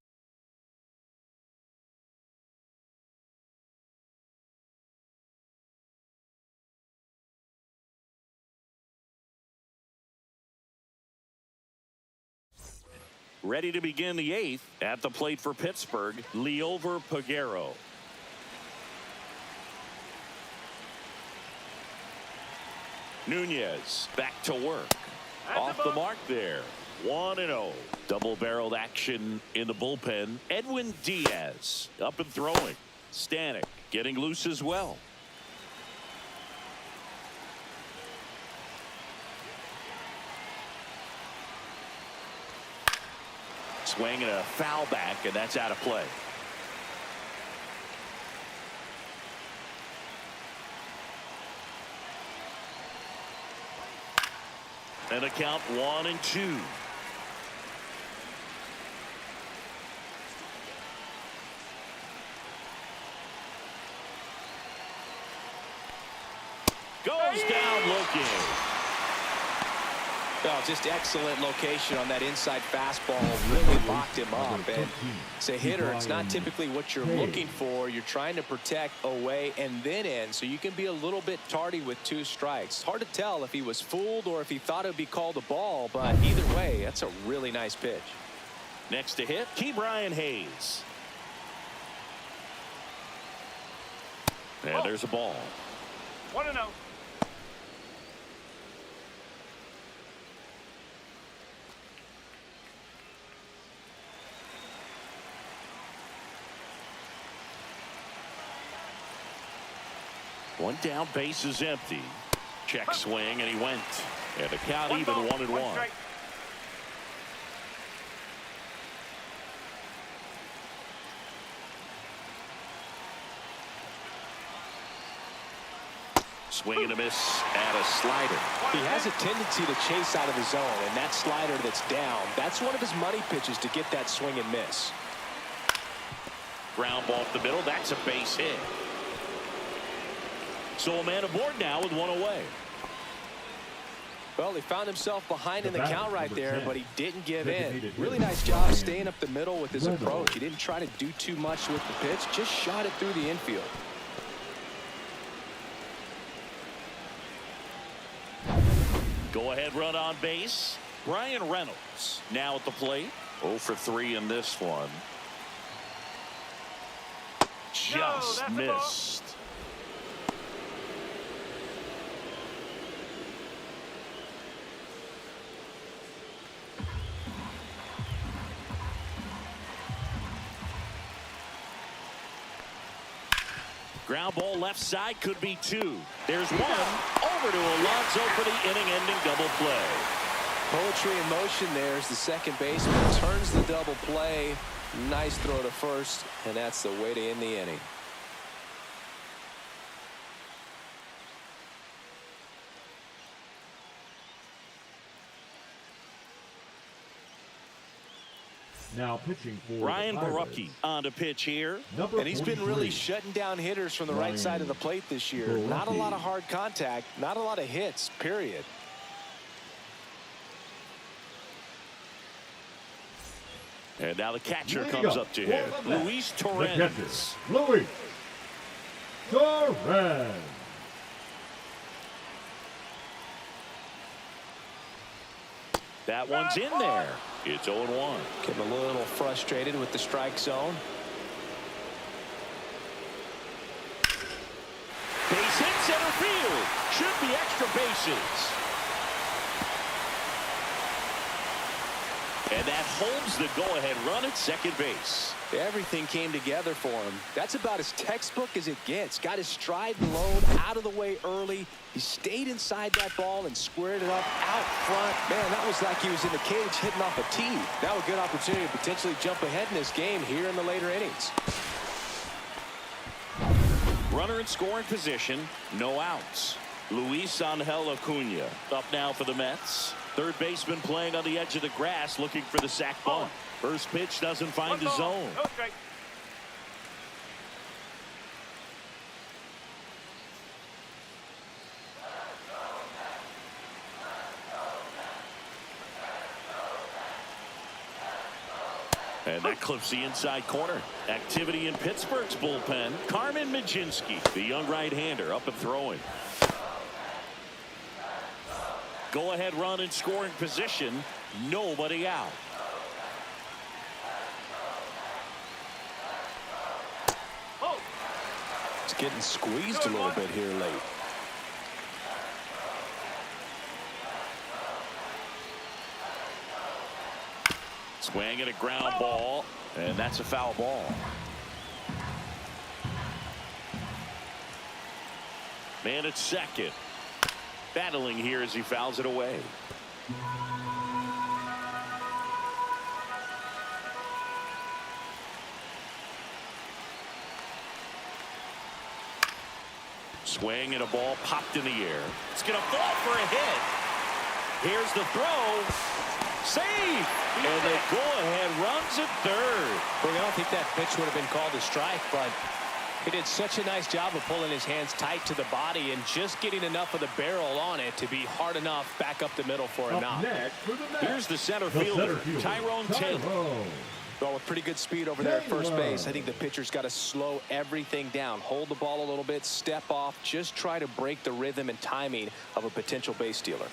A: Ready to begin the 8th. At the plate for Pittsburgh, Liover Peguero. Nunez back to work. Off the mark there. 1-0. Double-barreled action in the bullpen. Edwin Diaz up and throwing. Stanek getting loose as well. Swing and a foul back, and that's out of play. And a count 1-2. Goes down looking.
B: Well, just excellent location on that inside fastball. Really locked him up. And as a hitter, it's not typically what you're looking for. You're trying to protect away and then in, so you can be a little bit tardy with 2 strikes. Hard to tell if he was fooled or if he thought it would be called a ball, but either way, that's a really nice pitch.
A: Next to hit, Ke'Bryan Hayes. And there's a ball.
D: 1-0.
A: One down, base is empty. Check swing, and he went. And the count even 1-1. Swing and a miss and a slider.
B: He has a tendency to chase out of the zone, and that slider that's down, that's one of his money pitches to get that swing and miss.
A: Ground ball up the middle. That's a base hit. So a man aboard now with 1 away.
B: Well, he found himself behind in the count right there, but he didn't give in. Really nice job staying up the middle with his approach. He didn't try to do too much with the pitch, just shot it through the infield.
A: Go ahead run on base. Brian Reynolds now at the plate. 0 for 3 in this one. Just missed. Ground ball left side, could be 2. There's 1 over to Alonso for the inning-ending double play.
B: Poetry in motion there as the second baseman turns the double play. Nice throw to first, and that's the way to end the inning.
C: Now pitching for
A: Ryan
C: the Pirates,
A: Barucki on to pitch here.
C: number
B: And he's been
C: 43.
B: really shutting down hitters from the right
C: Ryan
B: side of the plate this year.
C: Barucki.
B: Not a lot of hard contact, not a lot of hits, period.
A: And now the catcher
C: Leading
A: comes
C: up
A: up to
C: for
A: hit.
C: the Mets,
A: Luis
C: the
A: Torrens.
C: catcher, Luis Torrens.
A: That one's in there. It's 0-1.
B: Getting a little frustrated with the strike zone.
A: Base hit center field. Should be extra bases. And that holds the go-ahead run at second base.
B: Everything came together for him. That's about as textbook as it gets. Got his stride and load out of the way early. He stayed inside that ball and squared it up out front. Man, that was like he was in the cage hitting off a tee. Now a good opportunity to potentially jump ahead in this game here in the later innings.
A: Runner in scoring position, no outs. Luis Angel Acuna up now for the Mets. Third baseman playing on the edge of the grass looking for the sac bunt. First pitch doesn't find the zone.
D: No strike.
A: And that clips the inside corner. Activity in Pittsburgh's bullpen. Carmen Mlb, the young right-hander, up and throwing. Go-ahead run in scoring position. Nobody out.
D: Oh,
B: It's getting squeezed a little bit here late.
A: Swing and a ground ball, and that's a foul ball. Man at second. Battling here as he fouls it away. Swing and a ball popped in the air. It's going to fall for a hit. Here's the throw. Save. And the go-ahead runs at third.
B: Well, I don't think that pitch would have been called a strike, but he did such a nice job of pulling his hands tight to the body and just getting enough of the barrel on it to be hard enough back up the middle for a
C: Up
B: knock.
C: next for the Mets,
A: Here's the center
C: the
A: fielder,
C: center fielder,
A: Tyrone Taylor.
B: Well, with pretty good speed over there at first
C: Taylor.
B: base, I think the pitcher's got to slow everything down. Hold the ball a little bit, step off, just try to break the rhythm and timing of a potential base stealer.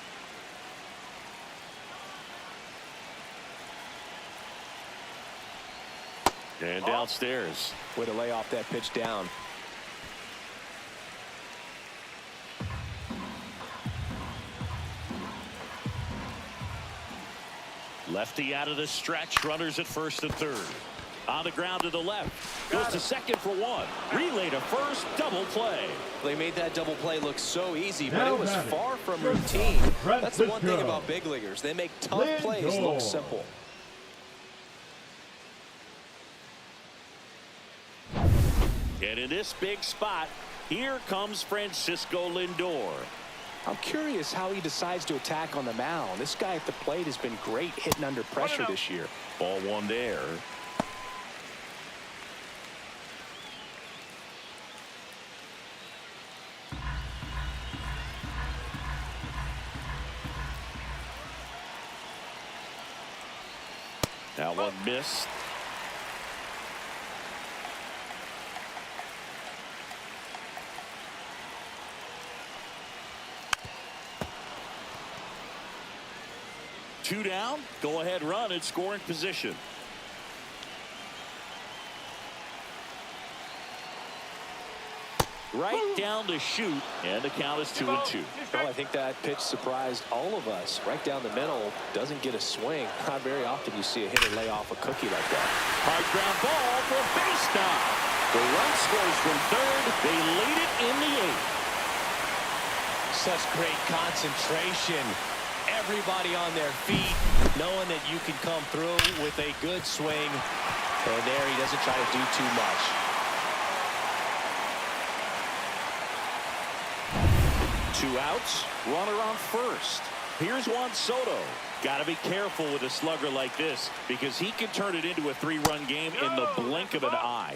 A: And downstairs.
B: Way to lay off that pitch down.
A: Lefty out of the stretch. Runners at first and third. On the ground to the left. Goes to second for one. Relay to first. Double play.
B: They made that double play look so easy, but
C: Now
B: it was
C: batting,
B: far from
C: shortstop,
B: routine. That's the one thing
C: Francisco
B: about big leaguers. They make tough plays look
C: Lindor.
B: simple.
A: And in this big spot, here comes Francisco Lindor.
B: I'm curious how he decides to attack on the mound. This guy at the plate has been great hitting under pressure this year.
A: Ball one there. Now one missed. Two down. Go ahead run in scoring position. Right down to shoot, and the count is 2-2.
B: Well, I think that pitch surprised all of us. Right down the middle, doesn't get a swing. Not very often you see a hitter lay off a cookie like that.
A: Hard ground ball for a base knock. The run scores from third. They lead it in the eighth.
B: Such great concentration. everybody on their feet, knowing that you can come through with a good swing. And there he doesn't try to do too much.
A: Two outs, runner on first. Here's Juan Soto. Got to be careful with a slugger like this because he can turn it into a 3-run game in the blink of an eye.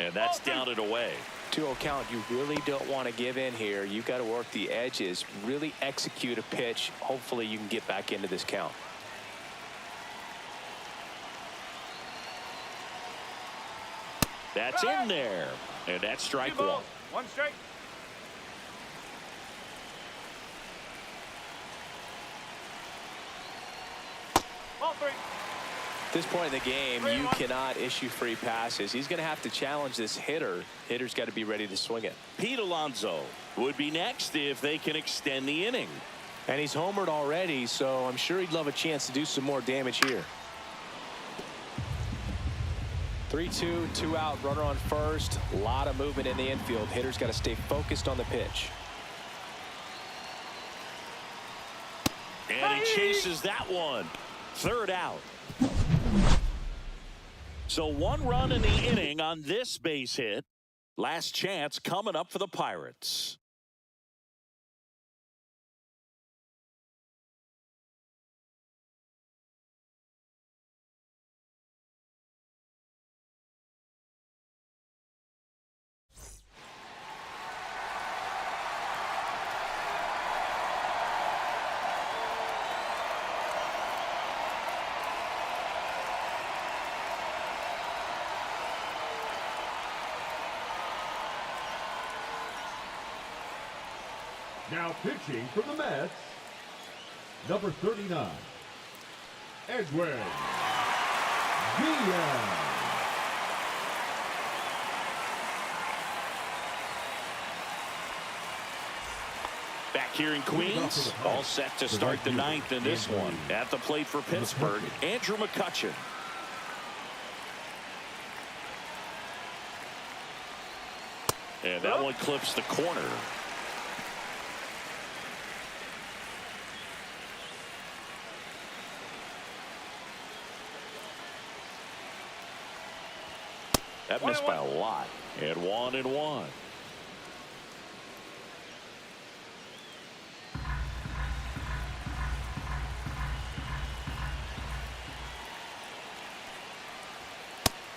A: And that's down and away.
B: 2-0 count. You really don't want to give in here. You've got to work the edges, really execute a pitch. Hopefully you can get back into this count.
A: That's in there. And that's strike one.
D: One strike. Ball 3.
B: At this point in the game, you cannot issue free passes. He's going to have to challenge this hitter. Hitter's got to be ready to swing it.
A: Pete Alonso would be next if they can extend the inning.
B: And he's homered already, so I'm sure he'd love a chance to do some more damage here. 3-2, 2 out, runner on first. A lot of movement in the infield. Hitter's got to stay focused on the pitch.
A: And he chases that one. Third out. So 1 run in the inning on this base hit. Last chance coming up for the Pirates.
C: Now pitching for the Mets, number 39, Edwin Vida.
A: Back here in Queens, all set to start the 9th in this one. At the plate for Pittsburgh, Andrew McCutchen. And that one clips the corner. That missed by a lot. And 1-1.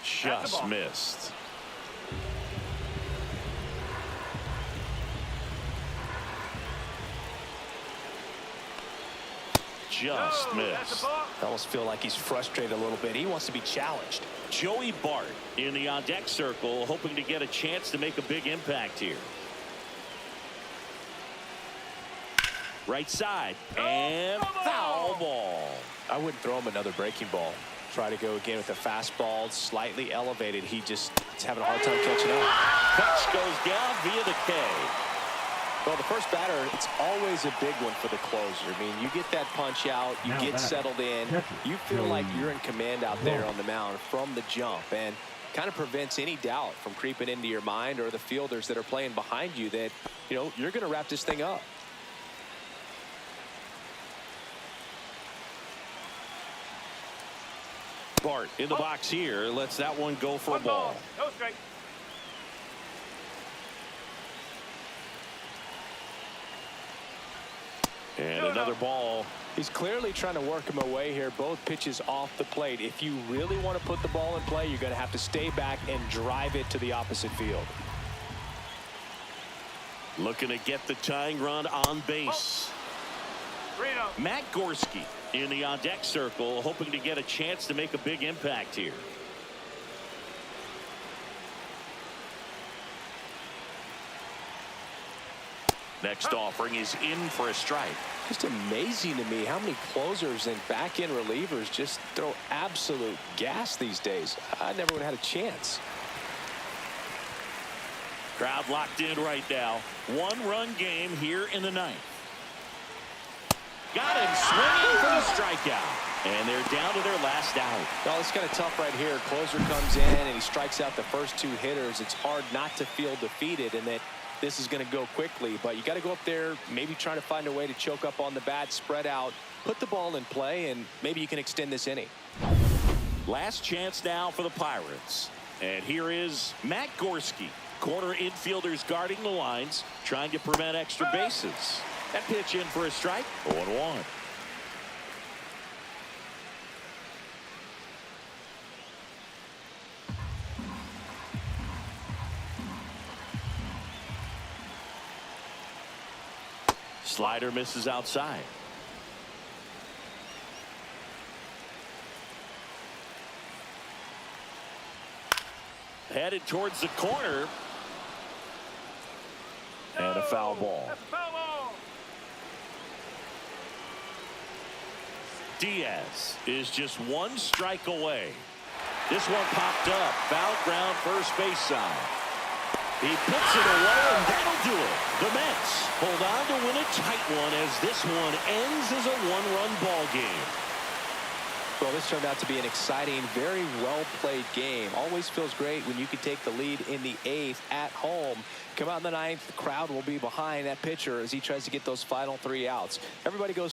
A: Just missed. Just missed.
B: I almost feel like he's frustrated a little bit. He wants to be challenged.
A: Joey Bart in the on-deck circle, hoping to get a chance to make a big impact here. Right side, and foul ball.
B: I wouldn't throw him another breaking ball. Try to go again with a fastball, slightly elevated. He's having a hard time catching up.
A: Pitch goes down via the K.
B: Well, the first batter, it's always a big one for the closer. I mean, you get that punch out, you get settled in, you feel like you're in command out there on the mound from the jump, and kind of prevents any doubt from creeping into your mind or the fielders that are playing behind you that, you know, you're going to wrap this thing up.
A: Bart in the box here, lets that one go for a ball.
D: No strike.
A: And another ball.
B: He's clearly trying to work him away here. Both pitches off the plate. If you really want to put the ball in play, you're going to have to stay back and drive it to the opposite field.
A: Looking to get the tying run on base. Matt Gorski in the on-deck circle, hoping to get a chance to make a big impact here. Next offering is in for a strike.
B: Just amazing to me how many closers and back-end relievers just throw absolute gas these days. I never would have had a chance. Crowd
A: locked in right now. 1-run game here in the 9th. got him swinging for the strikeout. And they're down to their last out.
B: Well, it's kind of tough right here. Closer comes in and he strikes out the first two hitters. It's hard not to feel defeated and that this is going to go quickly. But you got to go up there, maybe trying to find a way to choke up on the bat, spread out, put the ball in play, and maybe you can extend this inning.
A: Last chance now for the Pirates. And here is Matt Gorski. Corner infielders guarding the lines, trying to prevent extra bases. That pitch in for a strike, 0-1. Slider misses outside. Headed towards the corner. And a foul ball.
D: That's a foul ball.
A: Diaz is just one strike away. This one popped up. Foul ground first base side. He puts it away, and that'll do it. The Mets hold on to win a tight one as this one ends as a one-run ball game.
B: Well, this turned out to be an exciting, very well-played game. Always feels great when you can take the lead in the 8th at home. Come out in the 9th, the crowd will be behind that pitcher as he tries to get those final 3 outs. Everybody goes